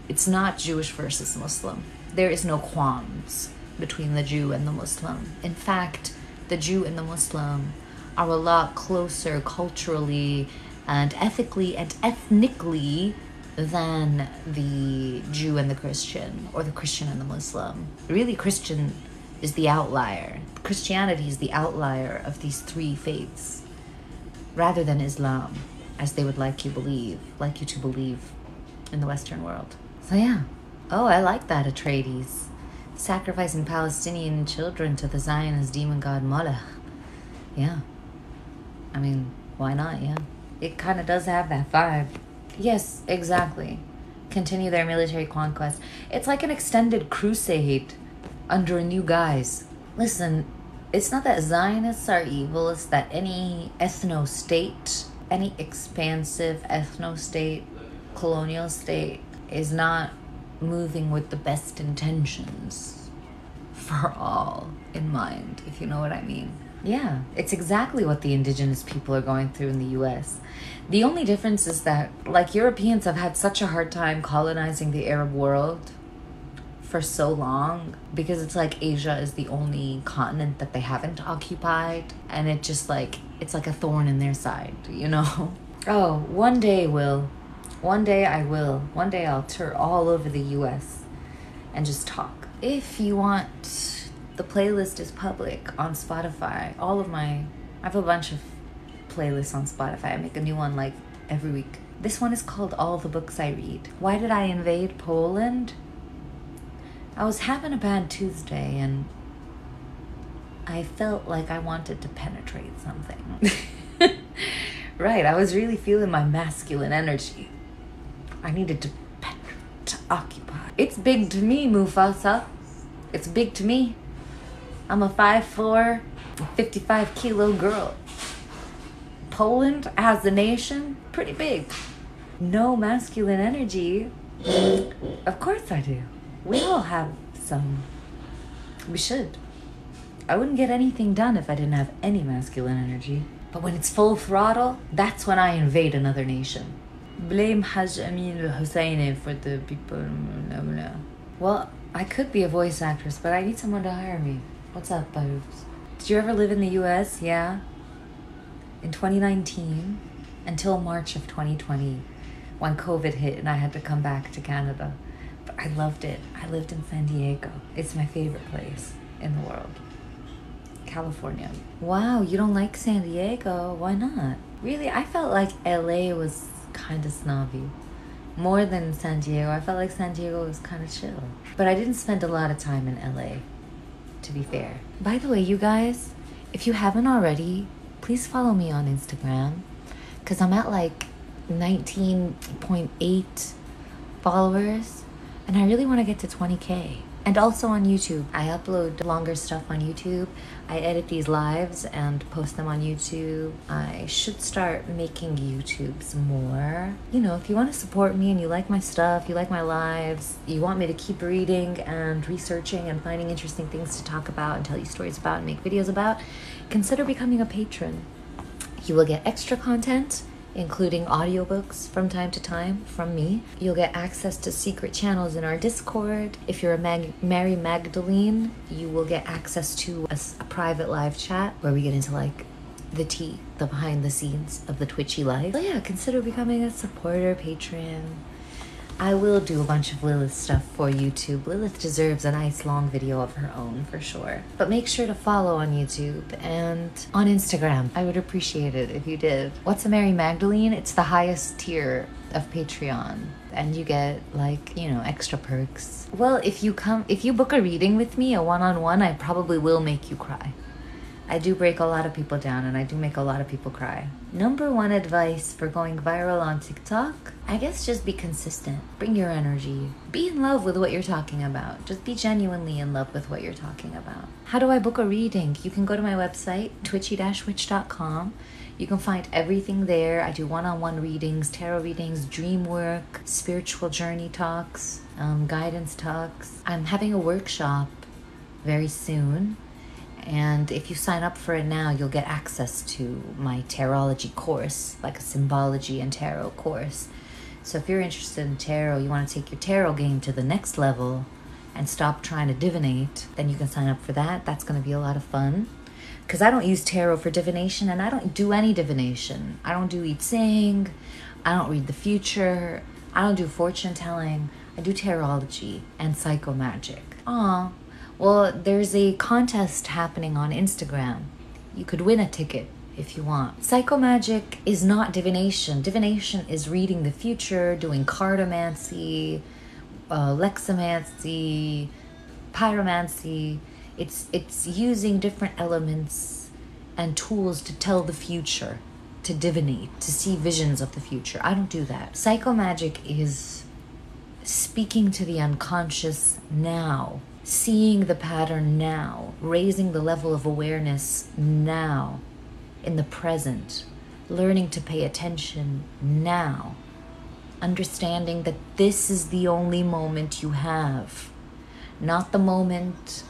it's not Jewish versus Muslim. There is no qualms between the Jew and the Muslim. In fact, the Jew and the Muslim are a lot closer culturally and ethically and ethnically than the Jew and the Christian, or the Christian and the Muslim. Really, Christian is the outlier. Christianity is the outlier of these three faiths, rather than Islam, as they would like you to believe in the Western world. So yeah. Oh, I like that, Atreides. Sacrificing Palestinian children to the Zionist demon god Molech. Yeah. I mean, why not, yeah? It kind of does have that vibe. Yes, exactly. Continue their military conquest. It's like an extended crusade under a new guise. Listen, it's not that Zionists are evil, it's that any ethno-state, any expansive ethno-state, colonial state, is not moving with the best intentions for all in mind, if you know what I mean. Yeah, it's exactly what the indigenous people are going through in the US. The only difference is that, like, Europeans have had such a hard time colonizing the Arab world for so long, because it's like Asia is the only continent that they haven't occupied, and it just like, it's like a thorn in their side, you know? Oh, one day, Will. One day I will. One day I'll tour all over the US and just talk. If you want, the playlist is public on Spotify. I have a bunch of playlists on Spotify. I make a new one like every week. This one is called All the Books I Read. Why did I invade Poland? I was having a bad Tuesday and I felt like I wanted to penetrate something. Right, I was really feeling my masculine energy. I needed to occupy. It's big to me, Mufasa. It's big to me. I'm a 5'4", 55-kilo girl. Poland as a nation, pretty big. No masculine energy. Of course I do. We all have some. We should. I wouldn't get anything done if I didn't have any masculine energy. But when it's full throttle, that's when I invade another nation. Blame Haj Amin al-Husseini for the people. Well, I could be a voice actress, but I need someone to hire me. What's up, boobs? Did you ever live in the US? Yeah. In 2019, until March of 2020, when COVID hit and I had to come back to Canada. But I loved it. I lived in San Diego. It's my favorite place in the world. California. Wow, you don't like San Diego? Why not? Really, I felt like LA was kind of snobby. More than San Diego. I felt like San Diego was kind of chill. But I didn't spend a lot of time in LA, to be fair. By the way, you guys, if you haven't already, please follow me on Instagram, because I'm at like 19.8 followers, and I really want to get to 20K. And also on YouTube. I upload longer stuff on YouTube. I edit these lives and post them on YouTube. I should start making YouTubes more. You know, if you want to support me and you like my stuff, you like my lives, you want me to keep reading and researching and finding interesting things to talk about and tell you stories about and make videos about, consider becoming a patron. You will get extra content, including audiobooks from time to time from me. You'll get access to secret channels in our Discord. If you're a Mary Magdalene, you will get access to a private live chat where we get into like the tea, the behind the scenes of the Twitchy life. So yeah, consider becoming a supporter, patron. I will do a bunch of Lilith stuff for YouTube. Lilith deserves a nice long video of her own for sure. But make sure to follow on YouTube and on Instagram. I would appreciate it if you did. What's a Mary Magdalene? It's the highest tier of Patreon. And you get like, you know, extra perks. Well, if you book a reading with me, a one-on-one, I probably will make you cry. I do break a lot of people down and I do make a lot of people cry. Number one advice for going viral on TikTok, I guess just be consistent. Bring your energy. Be in love with what you're talking about. Just be genuinely in love with what you're talking about. How do I book a reading? You can go to my website, twitchy-witch.com. You can find everything there. I do one-on-one readings, tarot readings, dream work, spiritual journey talks, guidance talks. I'm having a workshop very soon. And if you sign up for it now, you'll get access to my tarology course, like a symbology and tarot course. So if you're interested in tarot, you want to take your tarot game to the next level and stop trying to divinate, then you can sign up for that. That's going to be a lot of fun. Because I don't use tarot for divination, and I don't do any divination. I don't do I Ching. I don't read the future. I don't do fortune telling. I do tarology and psychomagic. Aw. Well, there's a contest happening on Instagram. You could win a ticket if you want. Psychomagic is not divination. Divination is reading the future, doing cartomancy, lexomancy, pyromancy. It's using different elements and tools to tell the future, to divinate, to see visions of the future. I don't do that. Psychomagic is speaking to the unconscious now, seeing the pattern now, raising the level of awareness now, in the present, learning to pay attention now, understanding that this is the only moment you have, not the moment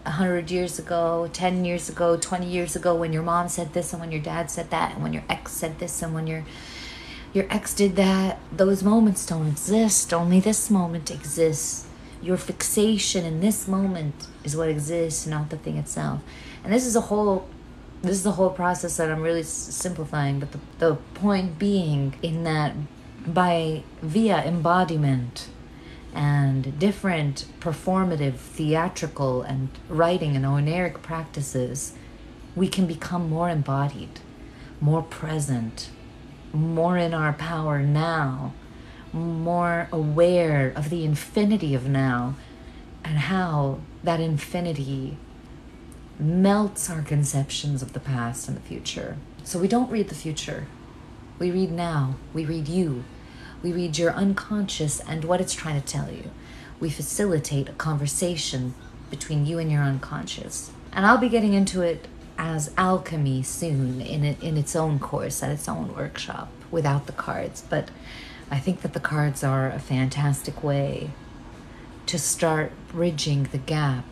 100 years ago, 10 years ago, 20 years ago, when your mom said this and when your dad said that and when your ex said this and when your ex did that. Those moments don't exist. Only this moment exists. Your fixation in this moment is what exists, not the thing itself. And this is a whole process that I'm really simplifying, but the point being in that via embodiment and different performative, theatrical, and writing and oeneric practices, we can become more embodied, more present, more in our power now, more aware of the infinity of now and how that infinity melts our conceptions of the past and the future. So we don't read the future. We read now. We read you. We read your unconscious and what it's trying to tell you. We facilitate a conversation between you and your unconscious. And I'll be getting into it as alchemy soon in its own course, at its own workshop, without the cards. But I think that the cards are a fantastic way to start bridging the gap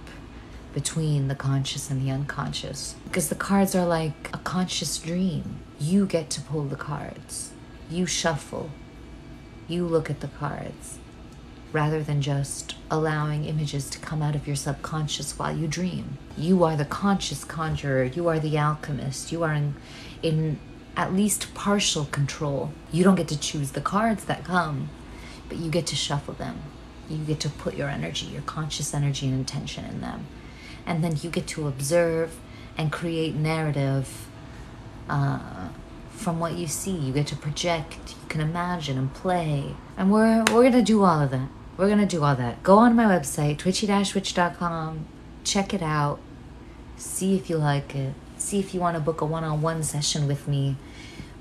between the conscious and the unconscious. Because the cards are like a conscious dream. You get to pull the cards. You shuffle. You look at the cards, rather than just allowing images to come out of your subconscious while you dream. You are the conscious conjurer. You are the alchemist. You are in at least partial control. You don't get to choose the cards that come, but you get to shuffle them. You get to put your energy, your conscious energy and intention in them. And then you get to observe and create narrative from what you see. You get to project, you can imagine and play. And we're gonna do all of that. We're gonna do all that. Go on my website, twitchy-witch.com, check it out, see if you like it, see if you want to book a one-on-one session with me.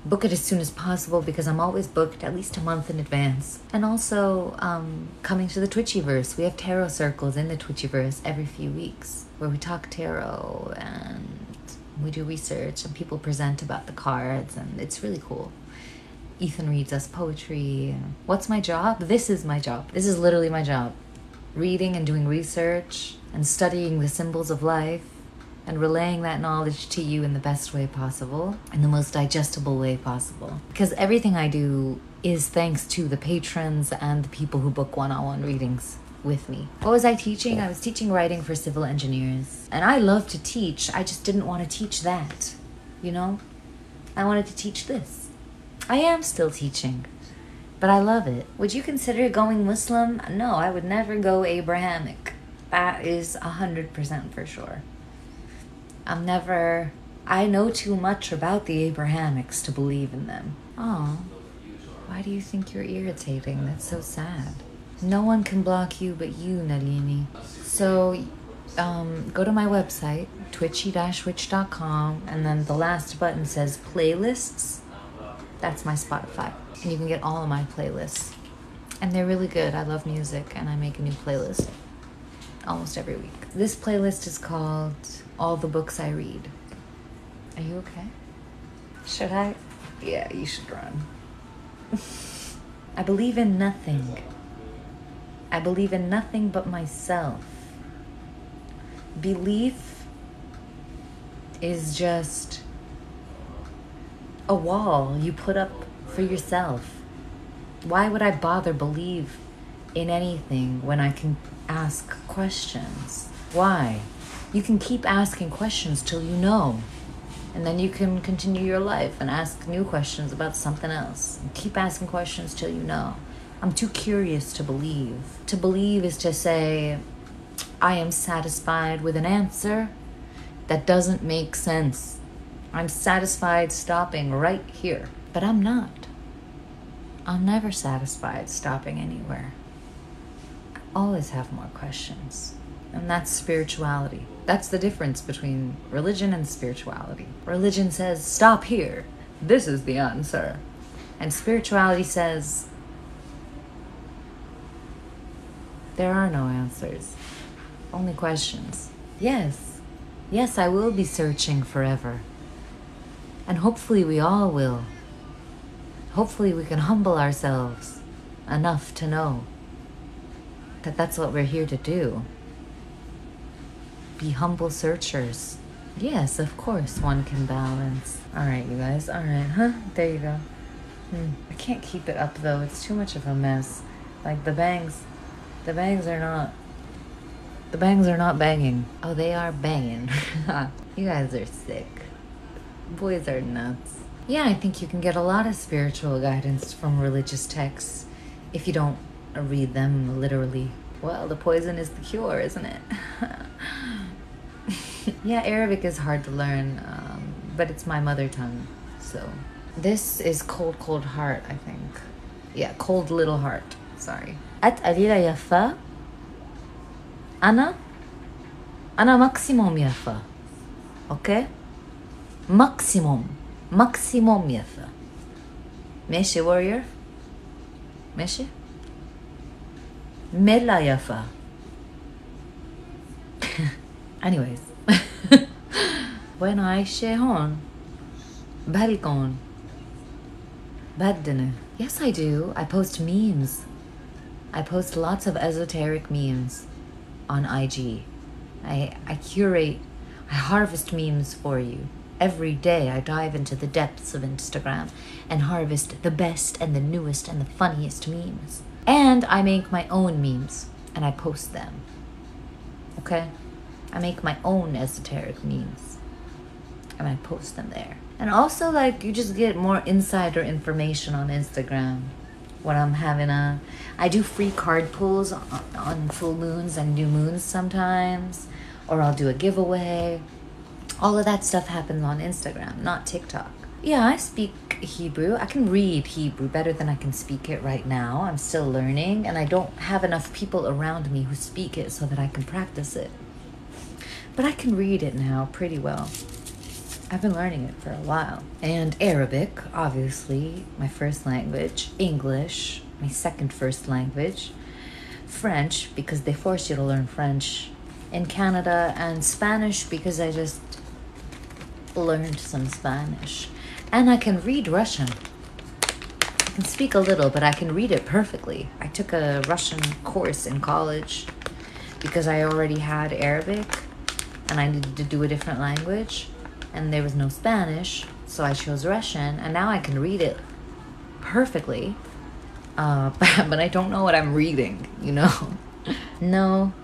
Book it as soon as possible because I'm always booked at least a month in advance. And also coming to the Twitchiverse. We have tarot circles in the Twitchiverse every few weeks where we talk tarot and we do research and people present about the cards, and it's really cool. Ethan reads us poetry. What's my job? This is my job. This is literally my job. Reading and doing research and studying the symbols of life and relaying that knowledge to you in the best way possible, in the most digestible way possible. Because everything I do is thanks to the patrons and the people who book one-on-one readings with me. What was I teaching? I was teaching writing for civil engineers. And I love to teach. I just didn't want to teach that, you know? I wanted to teach this. I am still teaching, but I love it. Would you consider going Muslim? No, I would never go Abrahamic. That is 100% for sure. I know too much about the Abrahamics to believe in them. Oh, why do you think you're irritating? That's so sad. No one can block you but you, Nalini. So, go to my website, twitchy-witch.com, and then the last button says playlists. That's my Spotify. And you can get all of my playlists. And they're really good. I love music, and I make a new playlist almost every week. This playlist is called All the Books I Read. Are you okay? Should I? Yeah, you should run. I believe in nothing. I believe in nothing but myself. Belief is just a wall you put up for yourself. Why would I bother believe in anything when I can ask questions? Why? You can keep asking questions till you know. And then you can continue your life and ask new questions about something else. And keep asking questions till you know. I'm too curious to believe. To believe is to say, I am satisfied with an answer that doesn't make sense. I'm satisfied stopping right here. But I'm not. I'm never satisfied stopping anywhere. I always have more questions. And that's spirituality. That's the difference between religion and spirituality. Religion says, stop here. This is the answer. And spirituality says, there are no answers. Only questions. Yes. Yes, I will be searching forever. And hopefully we all will. Hopefully we can humble ourselves enough to know that that's what we're here to do. Be humble searchers. Yes, of course one can balance. Alright, you guys. Alright, huh? There you go. I can't keep it up though. It's too much of a mess. Like the bangs are not banging. Oh, they are banging. You guys are sick. Boys are nuts. Yeah, I think you can get a lot of spiritual guidance from religious texts if you don't read them literally. Well, the poison is the cure, isn't it? Yeah, Arabic is hard to learn, but it's my mother tongue, so. This is Cold Cold Heart, I think. Yeah, Cold Little Heart, sorry. قليلة يافا أنا ماكسيموم يافا. أوكي؟ ماكسيموم يافا. ماشي warrior؟ ماشي؟ ملا يافا. Anyways. وين عايشة هون بهالكون بهالدنيا. Yes, I do. I post memes. I post lots of esoteric memes on IG. I curate, I harvest memes for you. Every day I dive into the depths of Instagram and harvest the best and the newest and the funniest memes. And I make my own memes and I post them. Okay? I make my own esoteric memes and I post them there. And also, like, you just get more insider information on Instagram. When I'm having I do free card pulls on full moons and new moons sometimes, or I'll do a giveaway. All of that stuff happens on Instagram, not TikTok. Yeah, I speak Hebrew. I can read Hebrew better than I can speak it right now. I'm still learning, and I don't have enough people around me who speak it so that I can practice it. But I can read it now pretty well. I've been learning it for a while. And Arabic, obviously, my first language. English, my second first language. French, because they force you to learn French in Canada. And Spanish, because I just learned some Spanish. And I can read Russian. I can speak a little, but I can read it perfectly. I took a Russian course in college because I already had Arabic and I needed to do a different language. And there was no Spanish, so I chose Russian, and now I can read it perfectly. But I don't know what I'm reading, you know? No.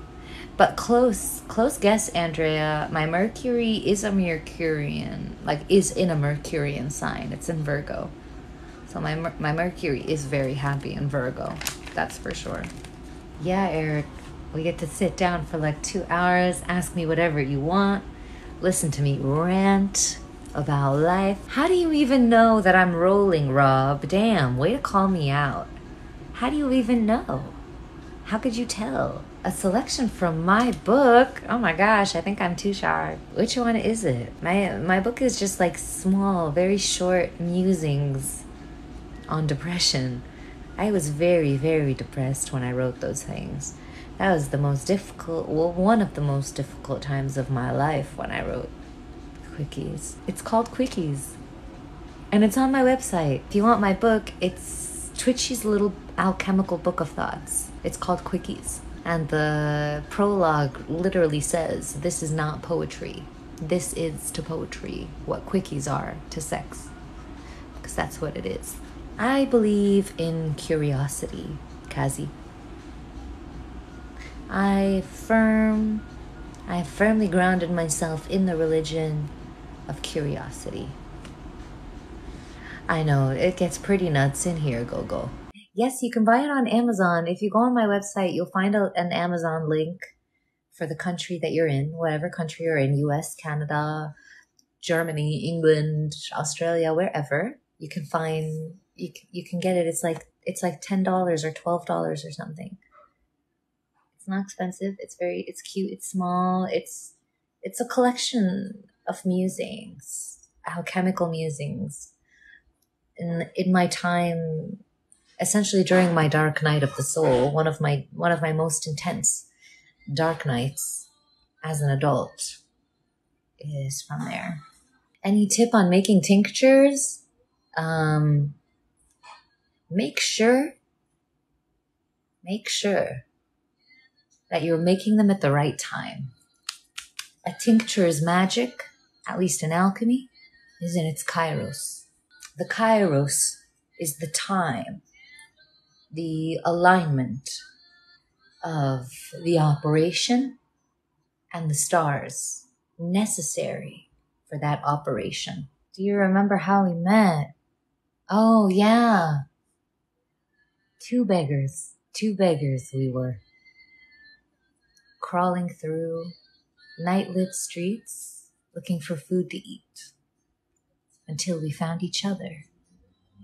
But close guess, Andrea. My Mercury is a Mercurian, is in a Mercurian sign. It's in Virgo. So my Mercury is very happy in Virgo. That's for sure. Yeah, Eric. We get to sit down for 2 hours, ask me whatever you want. Listen to me rant about life. How do you even know that I'm rolling, Rob? Damn, way to call me out. How do you even know? How could you tell? A selection from my book. Oh my gosh, I think I'm too sharp. Which one is it? My book is just small, very short musings on depression. I was very, very depressed when I wrote those things. That was the most difficult, one of the most difficult times of my life when I wrote Quickies. It's called Quickies. And it's on my website. If you want my book, it's Twitchy's Little Alchemical Book of Thoughts. It's called Quickies. And the prologue literally says, this is not poetry. This is to poetry what quickies are to sex. Because that's what it is. I believe in curiosity, Kazi. I have firmly grounded myself in the religion of curiosity. I know, it gets pretty nuts in here, Gogo. Yes, you can buy it on Amazon. If you go on my website, you'll find an Amazon link for the country that you're in, whatever country you're in, US, Canada, Germany, England, Australia, wherever. You can find, you can get it. It's like $10 or $12 or something. It's not expensive. It's cute. It's small. It's a collection of musings, alchemical musings. In my time, essentially during my dark night of the soul, one of my most intense dark nights as an adult is from there. Any tip on making tinctures? Make sure that you're making them at the right time. A tincture's magic, at least in alchemy, is in its kairos. The kairos is the time, the alignment of the operation and the stars necessary for that operation. Do you remember how we met? Oh, yeah. Two beggars we were. Crawling through night-lit streets, looking for food to eat, until we found each other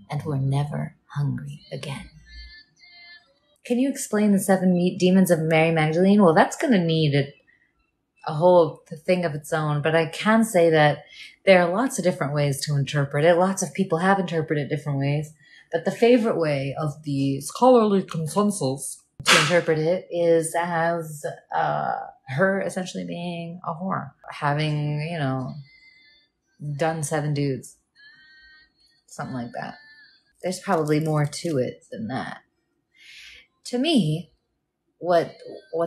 and were never hungry again. Can you explain the 7 demons of Mary Magdalene? Well, that's going to need a whole thing of its own, but I can say that there are lots of different ways to interpret it. Lots of people have interpreted it different ways, but the favorite way of the scholarly consensus to interpret it is as her essentially being a whore, having, done 7 dudes. Something like that. There's probably more to it than that. To me, what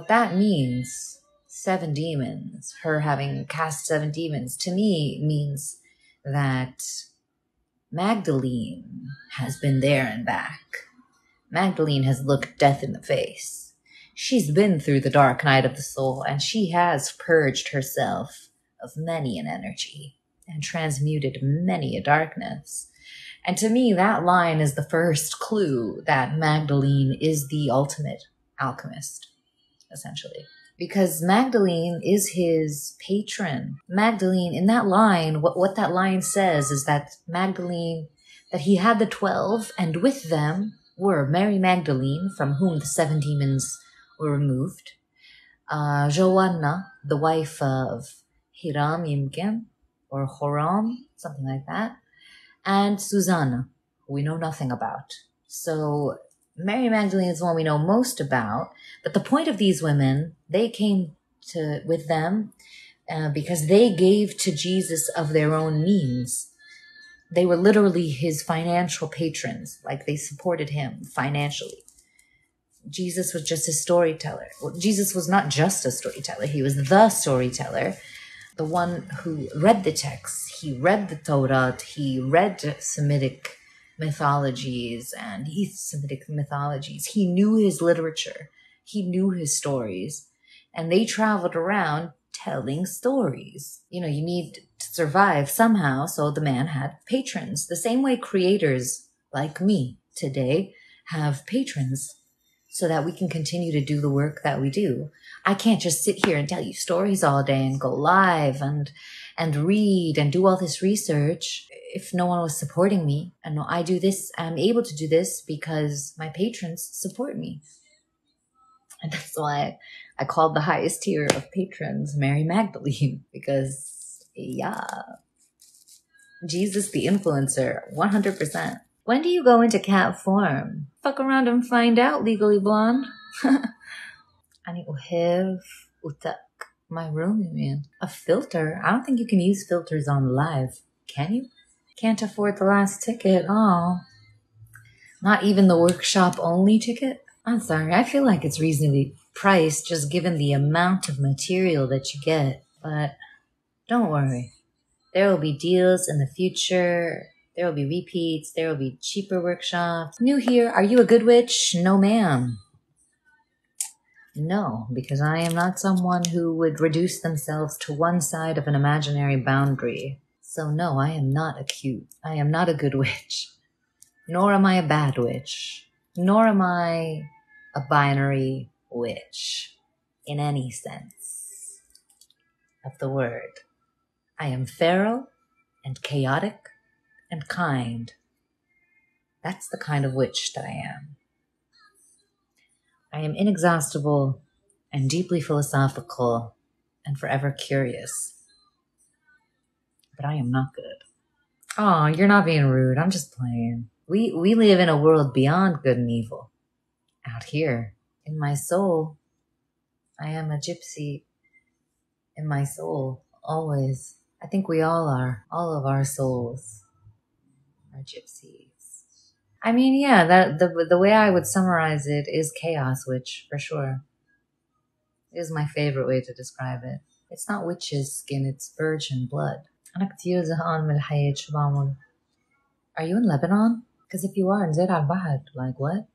that means, 7 demons, her having cast 7 demons, to me means that Magdalene has been there and back. Magdalene has looked death in the face. She's been through the dark night of the soul, and she has purged herself of many an energy and transmuted many a darkness. And to me, that line is the first clue that Magdalene is the ultimate alchemist, essentially. Because Magdalene is his patron. Magdalene, in that line, what that line says is that Magdalene, that he had the 12, and with them were Mary Magdalene, from whom the 7 demons were removed, Joanna, the wife of Hiram Yimkin, or Horam, something like that, and Susanna, who we know nothing about. So Mary Magdalene is the one we know most about, but the point of these women, they came with them because they gave to Jesus of their own means. They were literally his financial patrons, like they supported him financially. Jesus was just a storyteller. Well, Jesus was not just a storyteller, he was the storyteller, the one who read the texts. He read the Torah, he read Semitic mythologies and East Semitic mythologies. He knew his literature, he knew his stories, and they traveled around telling stories. You need to survive somehow, so the man had patrons. The same way creators like me today have patrons, so that we can continue to do the work that we do. I can't just sit here and tell you stories all day and go live and read and do all this research if no one was supporting me. And I'm able to do this because my patrons support me. And that's why I called the highest tier of patrons Mary Magdalene, because Jesus the influencer, 100%. When do you go into cat form? Fuck around and find out, Legally Blonde. Ani ohev utak. My roomie, man. A filter? I don't think you can use filters on live. Can you? Can't afford the last ticket. Oh. Not even the workshop only ticket? I'm sorry. I feel like it's reasonably price just given the amount of material that you get. But don't worry. There will be deals in the future. There will be repeats. There will be cheaper workshops. New here. Are you a good witch? No, ma'am. No, because I am not someone who would reduce themselves to one side of an imaginary boundary. So no, I am not I am not a good witch. Nor am I a bad witch. Nor am I a binary witch in any sense of the word. I am feral and chaotic and kind. That's the kind of witch that I am. I am inexhaustible and deeply philosophical and forever curious. But I am not good. Oh, you're not being rude. I'm just playing. We live in a world beyond good and evil. Out here, in my soul, I am a gypsy. In my soul, always. I think we all are. All of our souls are gypsies. I mean, yeah, that the way I would summarize it is chaos witch, for sure. It is my favorite way to describe it. It's not witch's skin, it's virgin blood. أنا كتير زهقان من الحياة شو بعمل? Are you in Lebanon? Because if you are, نزيد على البحر. Like what?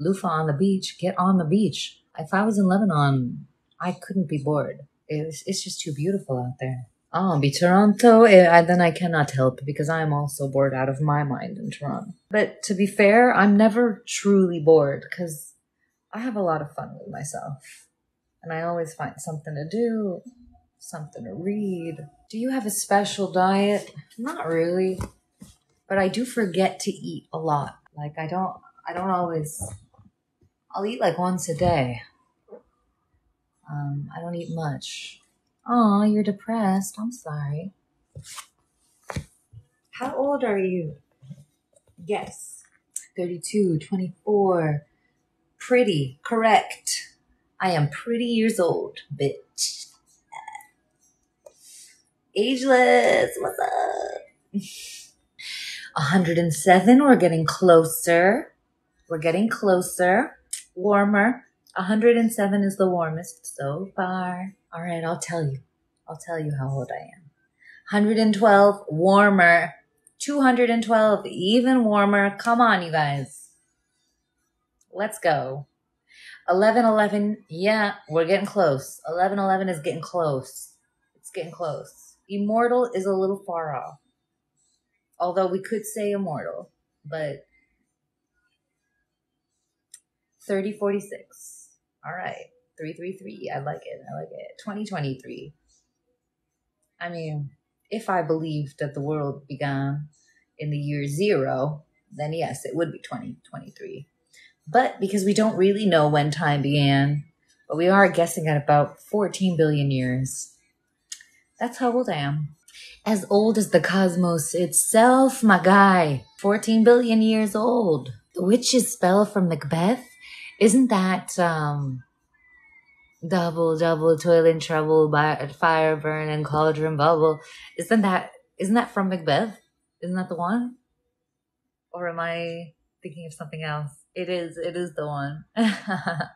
Loofah on the beach. Get on the beach. If I was in Lebanon, I couldn't be bored. It's just too beautiful out there. Oh, be Toronto? Then I cannot help because I am also bored out of my mind in Toronto. But to be fair, I'm never truly bored because I have a lot of fun with myself. And I always find something to do, something to read. Do you have a special diet? Not really. But I do forget to eat a lot. Like I don't always, I'll eat like once a day. I don't eat much. Oh, you're depressed. I'm sorry. How old are you? Yes. 32, 24. Pretty. Correct. I am pretty years old, bitch. Ageless. What's up? 107. We're getting closer. We're getting closer. Warmer. 107 is the warmest so far. All right, I'll tell you. I'll tell you how old I am. 112, warmer. 212, even warmer. Come on, you guys. Let's go. 1111, yeah, we're getting close. 1111 is getting close. It's getting close. Immortal is a little far off. Although we could say immortal, but 3046. All right. 333. I like it. 2023. I mean, if I believed that the world began in the year 0, then yes, it would be 2023. But because we don't really know when time began, but we are guessing at about 14 billion years. That's how old I am. As old as the cosmos itself, my guy. 14 billion years old. The witch's spell from Macbeth? Isn't that, double, toil and trouble, fire burn and cauldron bubble? Isn't that from Macbeth? Isn't that the one? Or am I thinking of something else? It is the one. I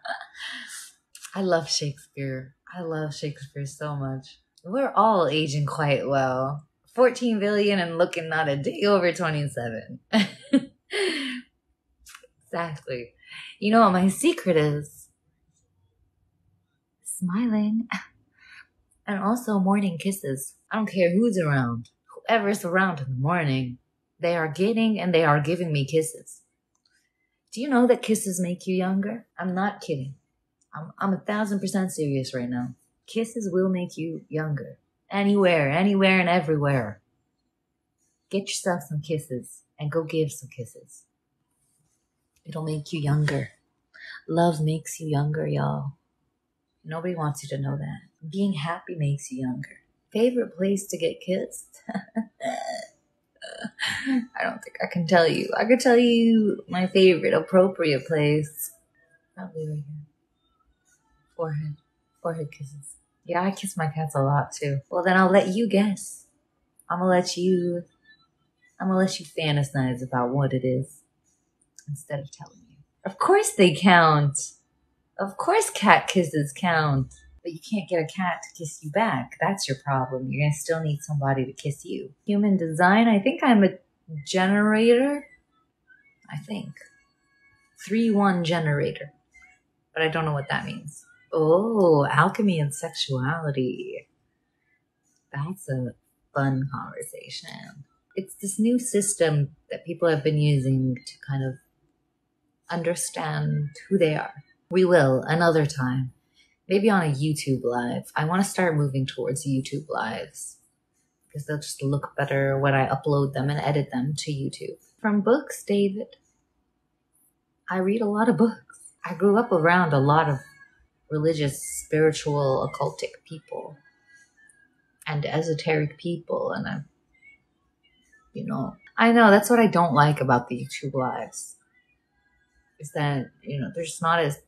love Shakespeare. I love Shakespeare so much. We're all aging quite well. 14 billion and looking not a day over 27. Exactly. You know what my secret is? Smiling. And also morning kisses. I don't care who's around. Whoever's around in the morning, they are getting and they are giving me kisses. Do you know that kisses make you younger? I'm not kidding. I'm 1,000% serious right now. Kisses will make you younger. Anywhere and everywhere. Get yourself some kisses and go give some kisses. It'll make you younger. Love makes you younger, y'all. Nobody wants you to know that. Being happy makes you younger. Favorite place to get kissed? I don't think I can tell you. I could tell you my favorite appropriate place. Probably right here. Forehead. Forehead kisses. Yeah, I kiss my cats a lot too. Well, then I'll let you guess. I'm gonna let you fantasize about what it is instead of telling you. Of course they count. Of course cat kisses count, but you can't get a cat to kiss you back. That's your problem. You're going to still need somebody to kiss you. Human design, I think I'm a generator. I think. 3-1 generator. But I don't know what that means. Oh, alchemy and sexuality. That's a fun conversation. It's this new system that people have been using to kind of understand who they are. We will another time. Maybe on a YouTube live. I want to start moving towards YouTube lives because they'll just look better when I upload them and edit them to YouTube. From books, David. I read a lot of books. I grew up around a lot of religious, spiritual, occultic people and esoteric people, and I know that's what I don't like about the YouTube lives is that, they're just not as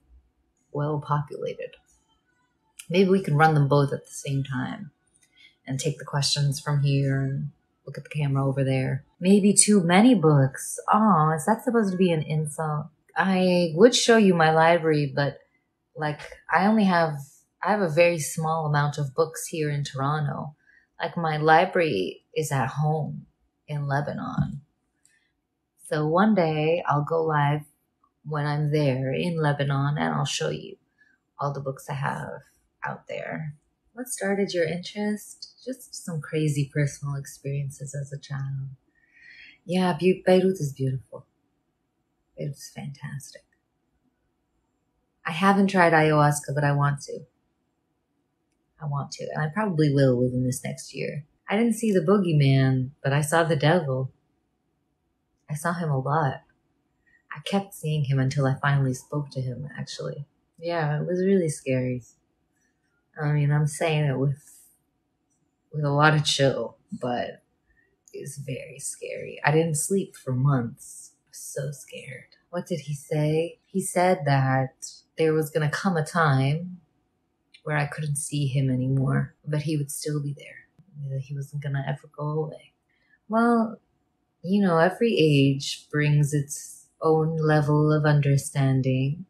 well populated. Maybe we can run them both at the same time and take the questions from here and look at the camera over there. Maybe too many books. Oh, is that supposed to be an insult? I would show you my library, but I have a very small amount of books here in Toronto. Like my library is at home in Lebanon. So one day I'll go live when I'm there in Lebanon and I'll show you all the books I have out there. What started your interest? Just some crazy personal experiences as a child. Yeah, Beirut is beautiful. It's fantastic. I haven't tried ayahuasca, but I want to. And I probably will within this next year. I didn't see the boogeyman, but I saw the devil. I saw him a lot. I kept seeing him until I finally spoke to him, actually. Yeah, it was really scary. I mean, I'm saying it with a lot of chill, but it was very scary. I didn't sleep for months. I was so scared. What did he say? He said that there was going to come a time where I couldn't see him anymore, but he would still be there. He wasn't going to ever go away. Well, every age brings its own level of understanding.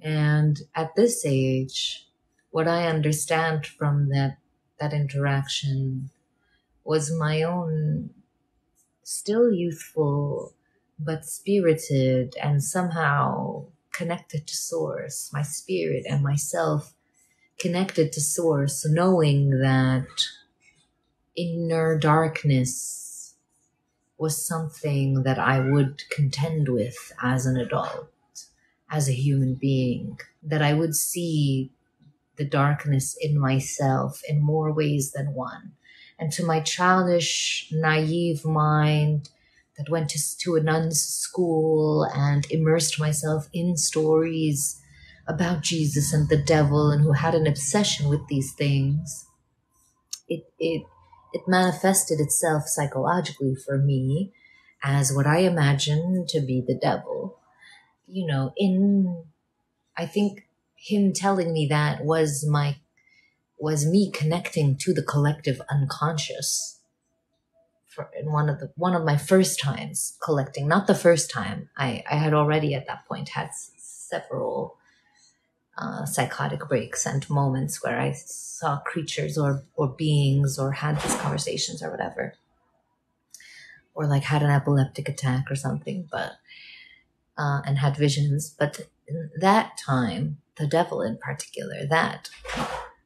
And at this age, what I understand from that interaction was my own still youthful, but spirited and somehow connected to source, my spirit and myself connected to source, knowing that inner darkness was something that I would contend with as an adult, as a human being, that I would see the darkness in myself in more ways than one. And to my childish, naive mind that went to a nun's school and immersed myself in stories about Jesus and the devil and who had an obsession with these things, it manifested itself psychologically for me as what I imagined to be the devil. I think him telling me that was me connecting to the collective unconscious. In one of my first times collecting, not the first time. I had already at that point had several psychotic breaks and moments where I saw creatures or beings or had these conversations or whatever, or had an epileptic attack or something, but and had visions. But in that time, the devil in particular, that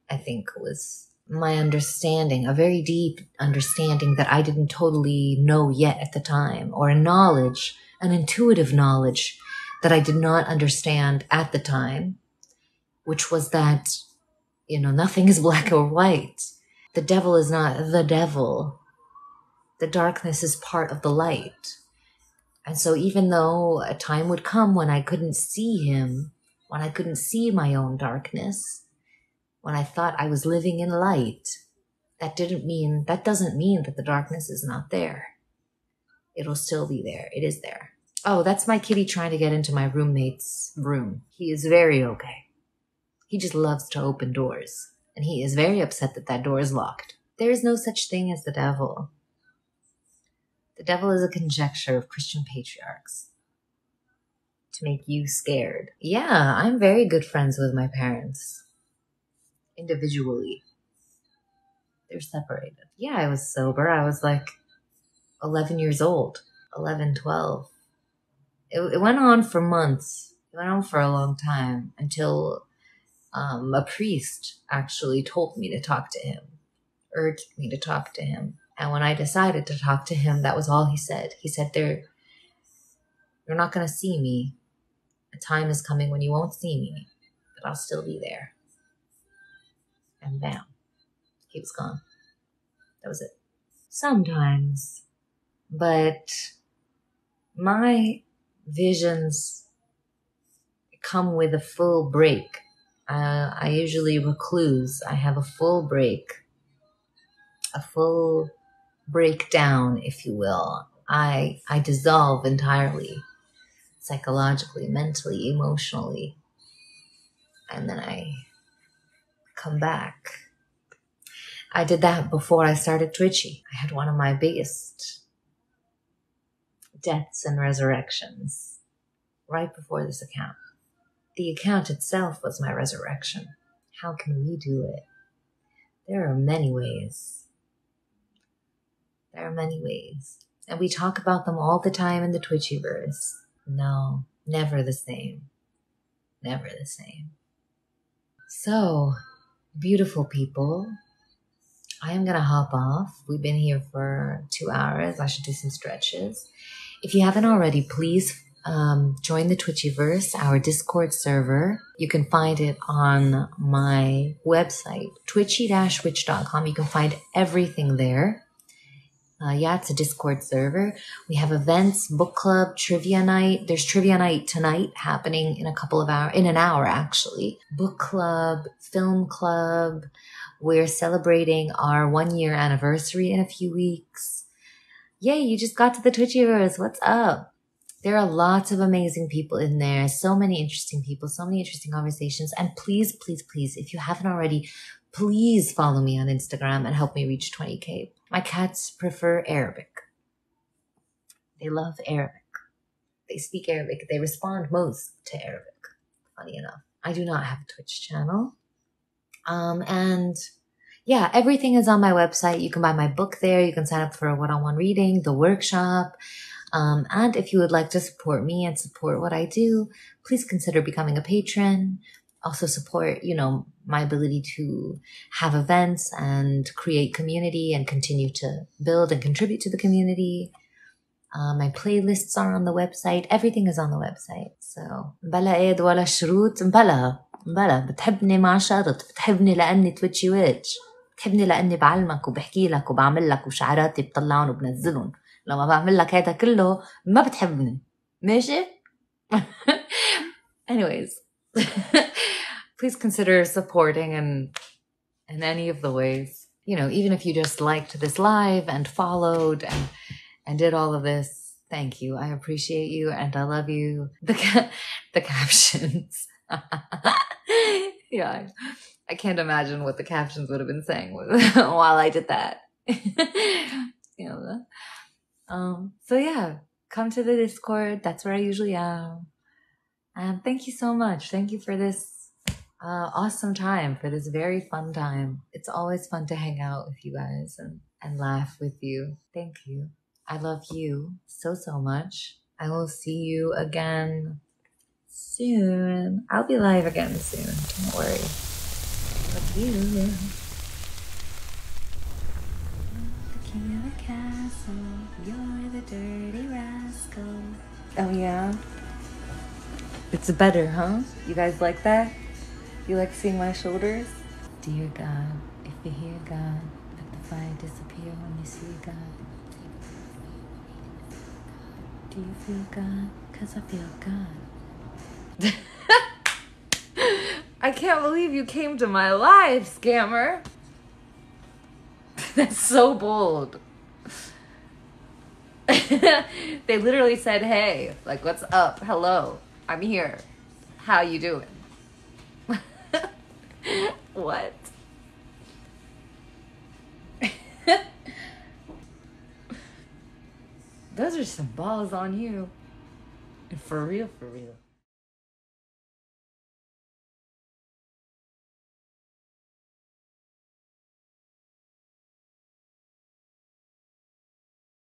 I think was my understanding, a very deep understanding that I didn't totally know yet at the time, or a knowledge, an intuitive knowledge that I did not understand at the time, which was that, nothing is black or white. The devil is not the devil. The darkness is part of the light. And so even though a time would come when I couldn't see him, when I couldn't see my own darkness, when I thought I was living in light, that doesn't mean that the darkness is not there. It'll still be there. It is there. Oh, that's my kitty trying to get into my roommate's room. He is very okay. He just loves to open doors, and he is very upset that door is locked. There is no such thing as the devil. The devil is a conjecture of Christian patriarchs to make you scared. Yeah, I'm very good friends with my parents. Individually. They're separated. Yeah, I was sober. I was like 11 years old. 11, 12. It went on for months. It went on for a long time until a priest actually told me to talk to him, urged me to talk to him. And when I decided to talk to him, that was all he said. He said, you're not going to see me. A time is coming when you won't see me, but I'll still be there. And bam, he was gone. That was it. Sometimes. But my visions come with a full break. I usually recluse. I have a full break. A full breakdown, if you will. I dissolve entirely. Psychologically, mentally, emotionally. And then I come back. I did that before I started Twitchy. I had one of my biggest deaths and resurrections right before this account. The account itself was my resurrection. How can we do it? There are many ways. There are many ways. And we talk about them all the time in the Twitchyverse. No, never the same. Never the same. So, beautiful people, I am going to hop off. We've been here for 2 hours. I should do some stretches. If you haven't already, please join the Twitchyverse, our Discord server. You can find it on my website, twitchy-witch.com. You can find everything there. Yeah, it's a Discord server. We have events, book club, trivia night. There's trivia night tonight happening in an hour actually. Book club, film club. We're celebrating our 1-year anniversary in a few weeks. Yay, you just got to the Twitchyverse. What's up? There are lots of amazing people in there. So many interesting people, so many interesting conversations. And please, please, please, if you haven't already, please follow me on Instagram and help me reach 20K. My cats prefer Arabic. They love Arabic. They speak Arabic. They respond most to Arabic, funny enough. I do not have a Twitch channel. And yeah, everything is on my website. You can buy my book there. You can sign up for a one-on-one reading, the workshop. And if you would like to support me and support what I do, please consider becoming a patron. Also support, my ability to have events and create community and continue to build and contribute to the community. My playlists are on the website. Everything is on the website. So, بلا ايد ولا شروط. بلا بتحبني مع شرط. بتحبني لأني تويتشي ويتش. بتحبني لأني بعلمك وبحكي لك وبعمل لك وشعراتي بطلعهم وبنزلهم. لما بعمل لك هذا كله ما بتحبني. ماشي؟ Anyways. Please consider supporting in any of the ways. Even if you just liked this live and followed and did all of this, thank you. I appreciate you and I love you. The captions. Yeah, I can't imagine what the captions would have been saying while I did that. So yeah, come to the Discord. That's where I usually am. And thank you so much. Thank you for this awesome time, for this very fun time. It's always fun to hang out with you guys and laugh with you. Thank you. I love you so, so much. I will see you again soon. I'll be live again soon. Don't worry. Love you. The king of the castle. You're the dirty rascal. Oh, yeah? It's better, huh? You guys like that? You like seeing my shoulders? Dear God, if you hear God, let the fire disappear when you see God. Do you feel God? 'Cause I feel God. I can't believe you came to my live, scammer. That's so bold. They literally said, hey, like, what's up? Hello, I'm here. How you doing? What? Those are some balls on you. For real, for real.